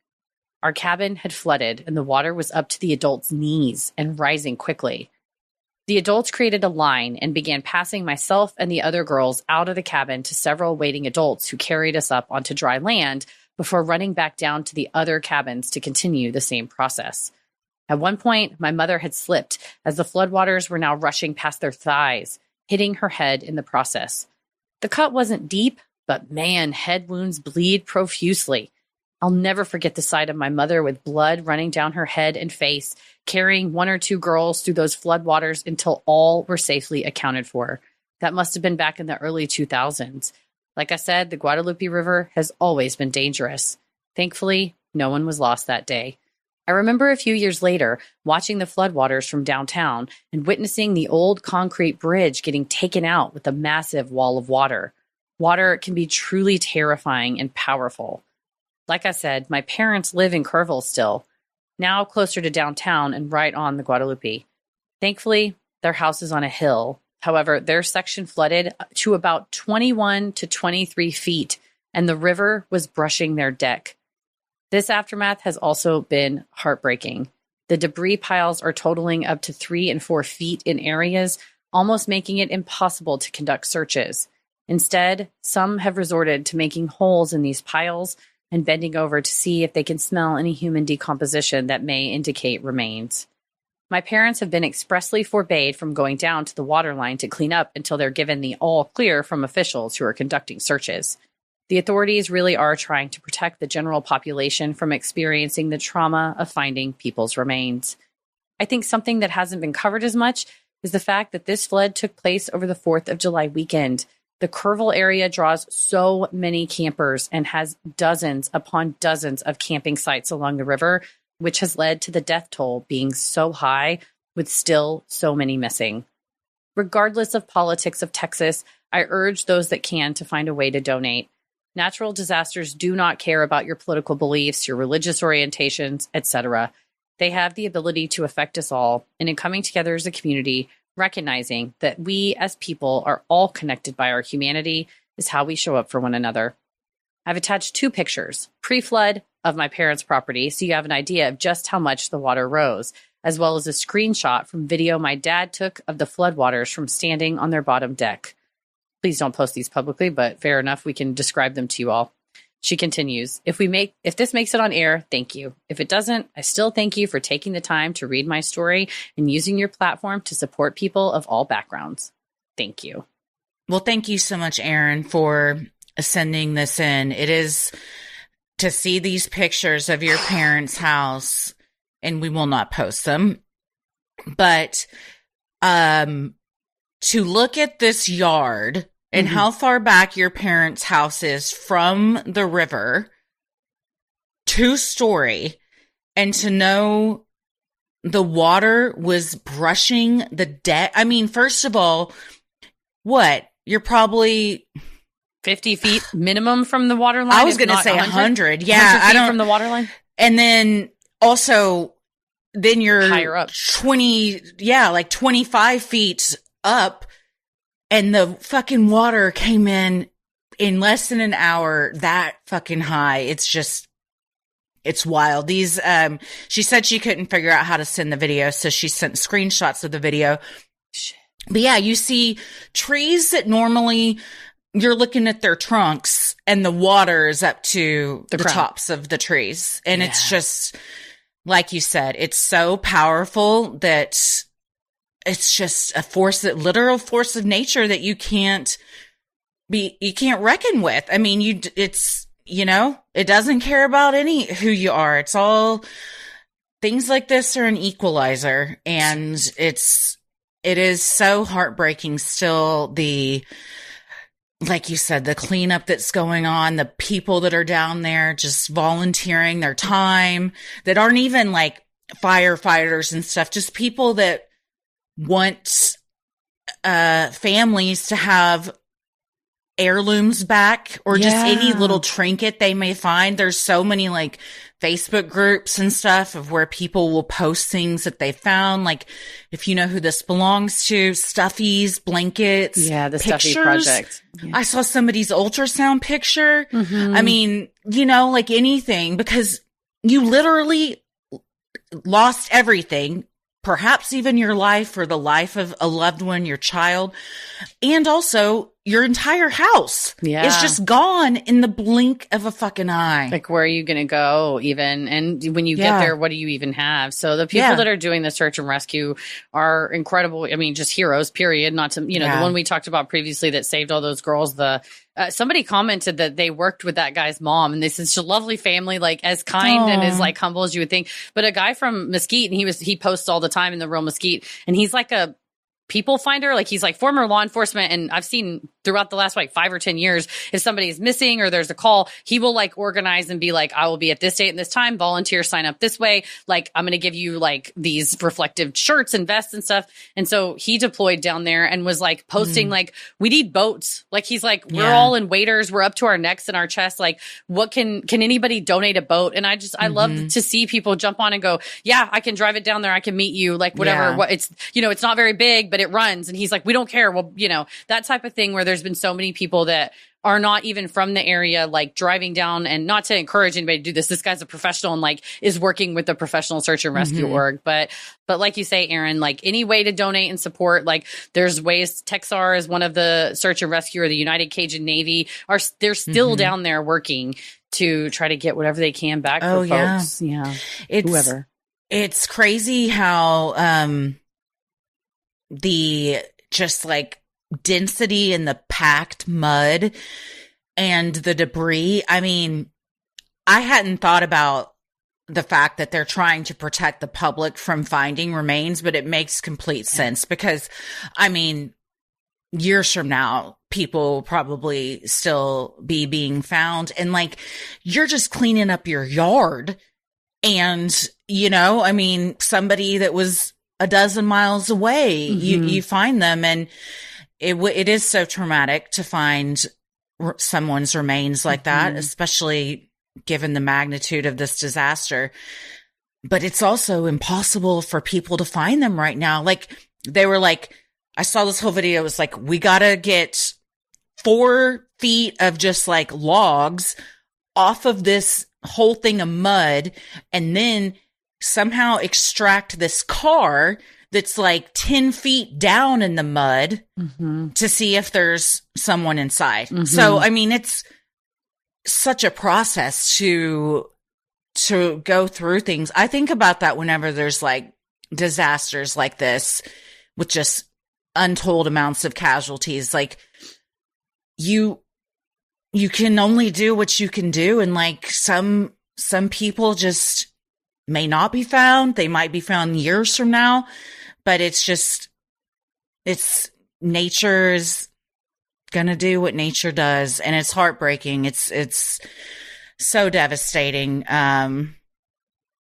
S2: Our cabin had flooded and the water was up to the adults' knees and rising quickly. The adults created a line and began passing myself and the other girls out of the cabin to several waiting adults who carried us up onto dry land before running back down to the other cabins to continue the same process. At one point, my mother had slipped as the floodwaters were now rushing past their thighs, hitting her head in the process. The cut wasn't deep, but man, head wounds bleed profusely. I'll never forget the sight of my mother with blood running down her head and face, carrying one or two girls through those floodwaters until all were safely accounted for. That must have been back in the early 2000s. Like I said, the Guadalupe River has always been dangerous. Thankfully, no one was lost that day. I remember a few years later watching the floodwaters from downtown and witnessing the old concrete bridge getting taken out with a massive wall of water. Water can be truly terrifying and powerful. Like I said, my parents live in Kerrville still, now closer to downtown and right on the Guadalupe. Thankfully, their house is on a hill. However, their section flooded to about 21 to 23 feet, and the river was brushing their deck. This aftermath has also been heartbreaking. The debris piles are totaling up to 3 and 4 feet in areas, almost making it impossible to conduct searches. Instead, some have resorted to making holes in these piles and bending over to see if they can smell any human decomposition that may indicate remains. My parents have been expressly forbade from going down to the waterline to clean up until they're given the all clear from officials who are conducting searches. The authorities really are trying to protect the general population from experiencing the trauma of finding people's remains. I think something that hasn't been covered as much is the fact that this flood took place over the 4th of July weekend. The Kerrville area draws so many campers and has dozens upon dozens of camping sites along the river, which has led to the death toll being so high with still so many missing. Regardless of politics of Texas, I urge those that can to find a way to donate. Natural disasters do not care about your political beliefs, your religious orientations, etc. They have the ability to affect us all, and in coming together as a community, recognizing that we as people are all connected by our humanity is how we show up for one another. I've attached 2 pictures, pre-flood of my parents' property, so you have an idea of just how much the water rose, as well as a screenshot from video my dad took of the floodwaters from standing on their bottom deck. Please don't post these publicly, but fair enough, we can describe them to you all. She continues, if this makes it on air, thank you. If it doesn't, I still thank you for taking the time to read my story and using your platform to support people of all backgrounds. Thank you.
S3: Well, thank you so much, Erin, for sending this in. It is to see these pictures of your parents' house, and we will not post them, but to look at this yard and how far back your parents' house is from the river, 2-story, and to know the water was brushing the deck. I mean, first of all, what? You're probably
S2: 50 feet minimum from the water line.
S3: I was going to say 100. Yeah,
S2: 100 feet
S3: I don't
S2: from the water line.
S3: And then also, then you're
S2: higher up,
S3: 25 feet up, and the fucking water came in less than an hour, that fucking high. It's just, it's wild. These, she said she couldn't figure out how to send the video, so she sent screenshots of the video.
S2: Shit.
S3: But yeah, you see trees that normally you're looking at their trunks and the water is up to the tops of the trees. And it's just, like you said, it's so powerful that it's just a literal force of nature that you can't reckon with. I mean, it doesn't care about who you are. It's all, things like this are an equalizer, and it is so heartbreaking still, like you said, the cleanup that's going on, the people that are down there just volunteering their time that aren't even like firefighters and stuff, just people that want families to have heirlooms back or just any little trinket they may find. There's so many like Facebook groups and stuff of where people will post things that they found. Like if you know who this belongs to, stuffies, blankets,
S2: the
S3: pictures.
S2: Stuffy Project. Yeah.
S3: I saw somebody's ultrasound picture. I mean, like anything, because you literally lost everything, perhaps even your life or the life of a loved one, your child, and also your entire house is just gone in the blink of a fucking eye.
S2: Like, where are you going to go even? And when you get there, what do you even have? So the people that are doing the search and rescue are incredible. I mean, just heroes, period. Not to, the one we talked about previously that saved all those girls. Somebody commented that they worked with that guy's mom, and they said such a lovely family, like as kind and as like humble as you would think. But a guy from Mesquite, and he posts all the time in the real Mesquite, and he's like a people finder. Like he's like former law enforcement. And I've seen throughout the last like 5 or 10 years, if somebody is missing or there's a call, he will like organize and be like, I will be at this date and this time, volunteer, sign up this way. Like, I'm going to give you like these reflective shirts and vests and stuff. And so he deployed down there and was like posting like, we need boats. Like he's like, we're all in waders. We're up to our necks and our chests. Like what can anybody donate a boat? And I love to see people jump on and go, yeah, I can drive it down there. I can meet you. Like whatever, what it's, it's not very big, but it runs. And he's like, we don't care. Well, that type of thing where there's been so many people that are not even from the area, like driving down, and not to encourage anybody to do this. This guy's a professional and like is working with the professional search and rescue org. But like you say, Aaron, like any way to donate and support, like there's ways. Texar is one of the search and rescue, or the United Cajun Navy they're still down there working to try to get whatever they can back for folks. Yeah. Whoever.
S3: It's crazy how, the just like density in the packed mud and the debris. I mean, I hadn't thought about the fact that they're trying to protect the public from finding remains, but it makes complete sense because, I mean, years from now, people will probably still be being found, and like you're just cleaning up your yard, and I mean, somebody that was a dozen miles away, you find them, and it is so traumatic to find someone's remains like that, especially given the magnitude of this disaster. But it's also impossible for people to find them right now. Like they were like, I saw this whole video. It was like, we gotta get 4 feet of just like logs off of this whole thing of mud, and then somehow extract this car that's like 10 feet down in the mud to see if there's someone inside. So, I mean, it's such a process to go through things. I think about that whenever there's like disasters like this with just untold amounts of casualties. Like you can only do what you can do. And like some people just may not be found. They might be found years from now, but nature is going to do what nature does. And it's heartbreaking. It's so devastating. And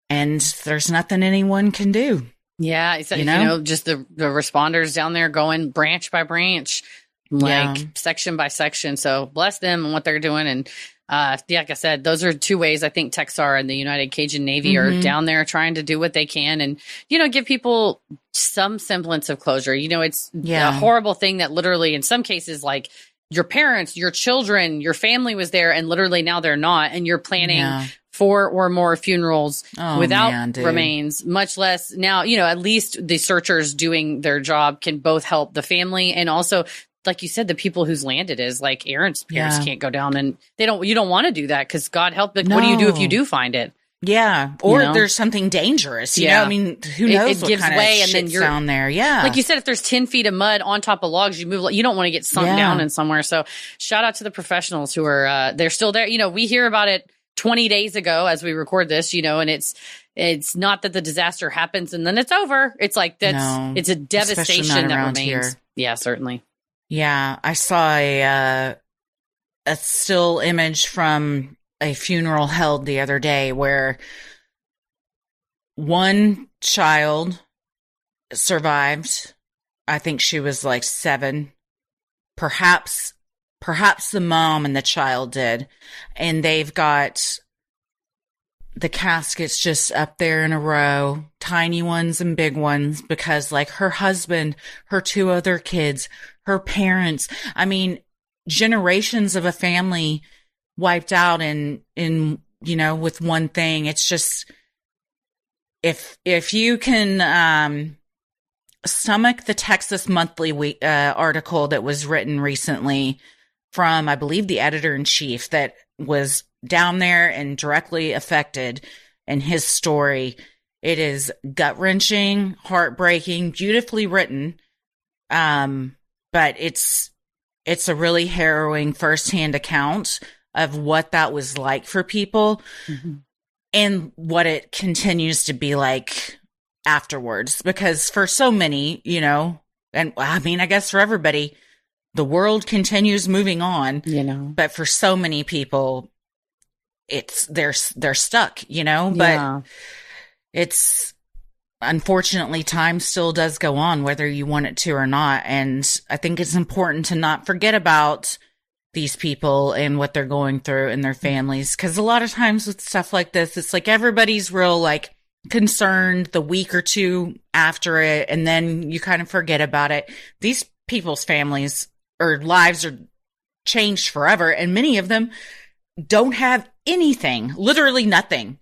S3: there's nothing anyone can do.
S2: Yeah. So, just the responders down there going branch by branch, like section by section. So bless them and what they're doing. And, like I said, those are 2 ways I think Texar and the United Cajun Navy are down there trying to do what they can and, give people some semblance of closure. It's a horrible thing that literally in some cases, like your parents, your children, your family was there and literally now they're not. And you're planning 4 or more funerals without remains, much less now, at least the searchers doing their job can both help the family and also, like you said, the people whose land it is, like Aaron's parents can't go down and you don't want to do that because God help. Like, what do you do if you do find it?
S3: Yeah. Or there's something dangerous, you know? I mean, who knows what kind of shit's down there. Yeah.
S2: Like you said, if there's 10 feet of mud on top of logs, you don't want to get sunk down in somewhere. So shout out to the professionals who are, they're still there. We hear about it 20 days ago as we record this, and it's not that the disaster happens and then it's over. It's like, it's a devastation that remains. Here. Yeah, certainly.
S3: Yeah, I saw a still image from a funeral held the other day where one child survived. I think she was like 7, perhaps perhaps the mom and the child did. And they've got the caskets just up there in a row, tiny ones and big ones, because like her husband, her 2 other kids, her parents, I mean, generations of a family wiped out in, with one thing. It's just, if you can, stomach the Texas Monthly article that was written recently from, I believe, the editor-in-chief that was down there and directly affected in his story. It is gut-wrenching, heartbreaking, beautifully written. But it's a really harrowing firsthand account of what that was like for people and what it continues to be like afterwards. Because for so many, and I mean, I guess for everybody, the world continues moving on, but for so many people, they're stuck, but it's unfortunately time still does go on, whether you want it to or not. And I think it's important to not forget about these people and what they're going through and their families. Cause a lot of times with stuff like this, it's like everybody's real like concerned the week or 2 after it. And then you kind of forget about it. These people's families or lives are changed forever. And many of them don't have anything, literally nothing.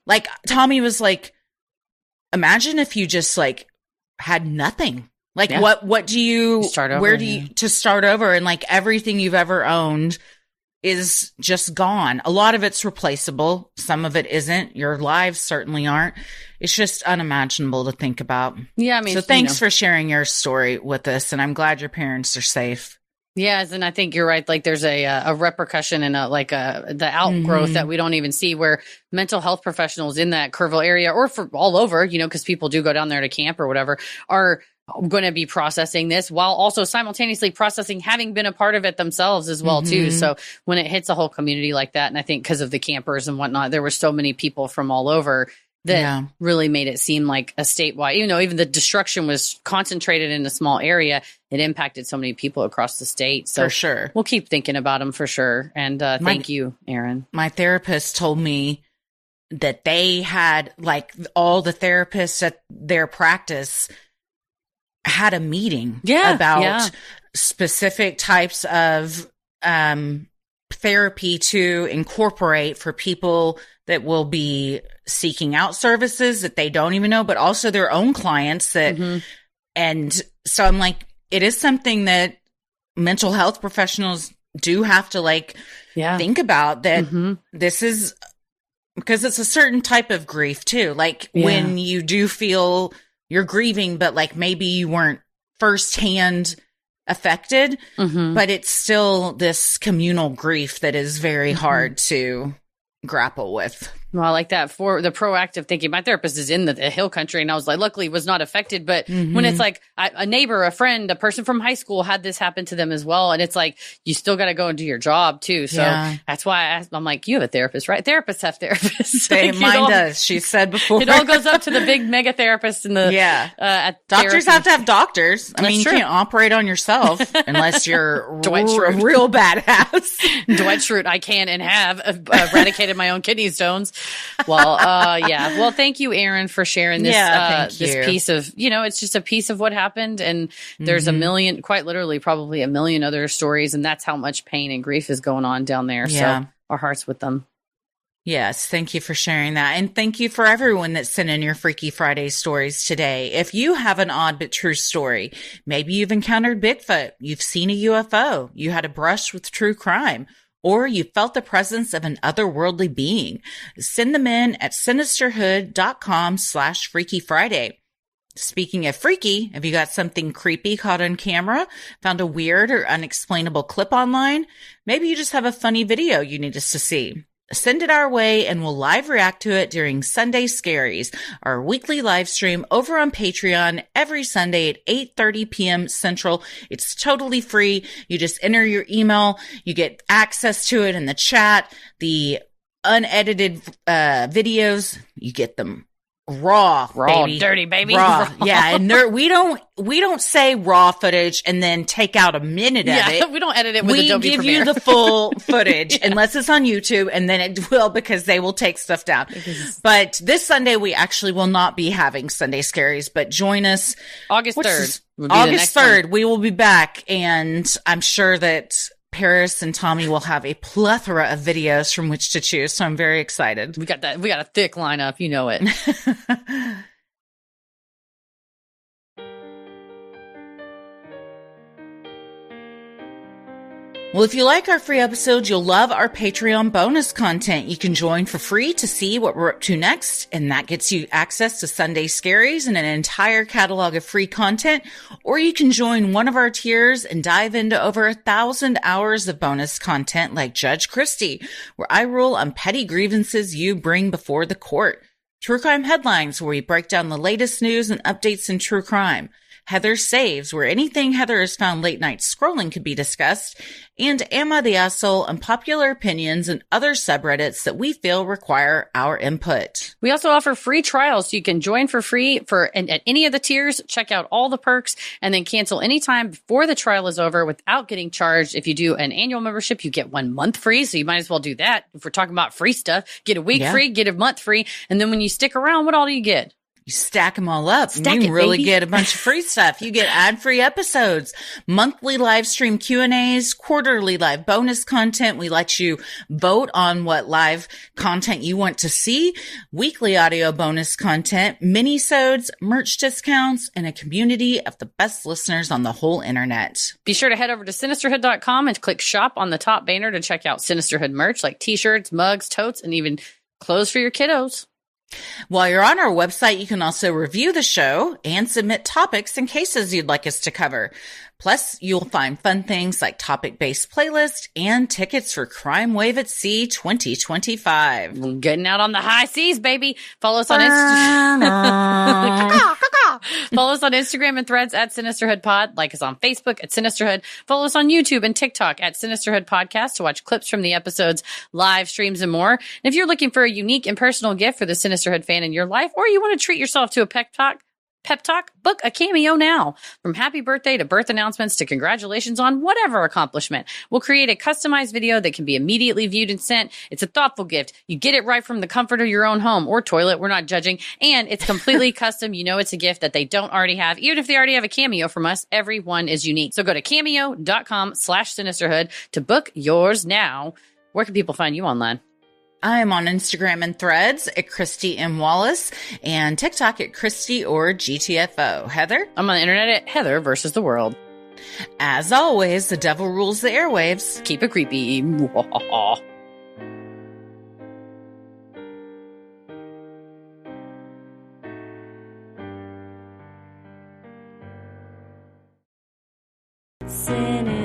S3: Like Tommy was like, imagine if you just like had nothing. Like what do you start over, to start over, and like everything you've ever owned is just gone. A lot of it's replaceable. Some of it isn't. Your lives certainly aren't. It's just unimaginable to think about. Yeah. I mean, so thanks for sharing your story with us. And I'm glad your parents are safe.
S2: Yes, and I think you're right. Like there's a repercussion and the outgrowth that we don't even see, where mental health professionals in that Kerrville area or for all over, because people do go down there to camp or whatever, are going to be processing this while also simultaneously processing having been a part of it themselves as well too. So when it hits a whole community like that, and I think because of the campers and whatnot, there were so many people from all over that really made it seem like a statewide, even the destruction was concentrated in a small area, it impacted so many people across the state. So
S3: for sure,
S2: we'll keep thinking about them for sure. And thank you, Aaron.
S3: My therapist told me that they had like all the therapists at their practice had a meeting about specific types of therapy to incorporate for people that will be seeking out services that they don't even know, but also their own clients that, and so I'm like, it is something that mental health professionals do have to like think about, that this is because it's a certain type of grief too. Like when you do feel you're grieving, but like maybe you weren't firsthand affected, but it's still this communal grief that is very hard to grapple with.
S2: Well, I like that for the proactive thinking. My therapist is in the hill country, and I was like, luckily was not affected. But when it's like a neighbor, a friend, a person from high school had this happen to them as well. And it's like, you still got to go and do your job too. So that's why I'm like, you have a therapist, right? Therapists have therapists.
S3: Mine does. She said before.
S2: It all goes up to the big mega therapist in the,
S3: doctors have to have doctors. I mean, you can't operate on yourself unless you're a real badass.
S2: Dwight Schrute, I can and have eradicated my own kidney stones. Well, Well, thank you, Aaron, for sharing this, this piece of, it's just a piece of what happened. And there's a million, quite literally, probably a million other stories. And that's how much pain and grief is going on down there. So our hearts with them.
S3: Yes. Thank you for sharing that. And thank you for everyone that sent in your Freaky Friday stories today. If you have an odd but true story, maybe you've encountered Bigfoot, you've seen a UFO, you had a brush with true crime, or you felt the presence of an otherworldly being, send them in at sinisterhood.com/Freaky Friday. Speaking of freaky, have you got something creepy caught on camera, found a weird or unexplainable clip online? Maybe you just have a funny video you need us to see. Send it our way and we'll live react to it during Sunday Scaries, our weekly live stream over on Patreon every Sunday at 8:30 p.m. Central. It's totally free. You just enter your email. You get access to it in the chat. The unedited videos, you get them raw, baby.
S2: Dirty baby.
S3: Raw. Yeah. And we don't say raw footage and then take out a minute of it.
S2: We don't edit it with Adobe
S3: give
S2: Premiere.
S3: you the full footage unless it's on YouTube, and then it will, because they will take stuff down. But this Sunday, we actually will not be having Sunday Scaries, but join us
S2: August 3rd.
S3: August 3rd, we will be back, and I'm sure that Paris and Tommy will have a plethora of videos from which to choose. So I'm very excited.
S2: We got a thick lineup. You know it.
S3: Well, if you like our free episodes, you'll love our Patreon bonus content. You can join for free to see what we're up to next, and that gets you access to Sunday Scaries and an entire catalog of free content. Or you can join one of our tiers and dive into over 1,000 hours of bonus content like Judge Christie, where I rule on petty grievances you bring before the court. True Crime Headlines, where we break down the latest news and updates in true crime. Heather Saves, where anything Heather has found late night scrolling could be discussed, and Ama the Asshole, unpopular opinions and other subreddits that we feel require our input.
S2: We also offer free trials, so you can join for free at any of the tiers, check out all the perks, and then cancel anytime before the trial is over without getting charged. If you do an annual membership, you get 1 month free, so you might as well do that. If we're talking about free stuff, get a week free, get a month free, and then when you stick around, what all do you get?
S3: You stack them all up. You really get a bunch of free stuff. You get ad-free episodes, monthly live stream Q&As, quarterly live bonus content. We let you vote on what live content you want to see, weekly audio bonus content, mini-sodes, merch discounts, and a community of the best listeners on the whole internet.
S2: Be sure to head over to Sinisterhood.com and click shop on the top banner to check out Sinisterhood merch like t-shirts, mugs, totes, and even clothes for your kiddos.
S3: While you're on our website, you can also review the show and submit topics and cases you'd like us to cover. Plus, you'll find fun things like topic-based playlist and tickets for Crime Wave at Sea 2025.
S2: We're getting out on the high seas, baby. Follow us on Instagram. Follow us on Instagram and Threads at Sinisterhood Pod. Like us on Facebook at Sinisterhood. Follow us on YouTube and TikTok at Sinisterhood Podcast to watch clips from the episodes, live streams, and more. And if you're looking for a unique and personal gift for the Sinisterhood fan in your life, or you want to treat yourself to a pep talk, book a cameo now. From happy birthday to birth announcements to congratulations on whatever accomplishment. We'll create a customized video that can be immediately viewed and sent. It's a thoughtful gift. You get it right from the comfort of your own home or toilet. We're not judging. And it's completely custom. You know it's a gift that they don't already have. Even if they already have a cameo from us, everyone is unique. So go to cameo.com/Sinisterhood to book yours now. Where can people find you online?
S3: I'm on Instagram and Threads at Christy M. Wallace and TikTok at Christy or GTFO. Heather?
S2: I'm on the internet at Heather versus the world.
S3: As always, the devil rules the airwaves.
S2: Keep it creepy.
S1: Sin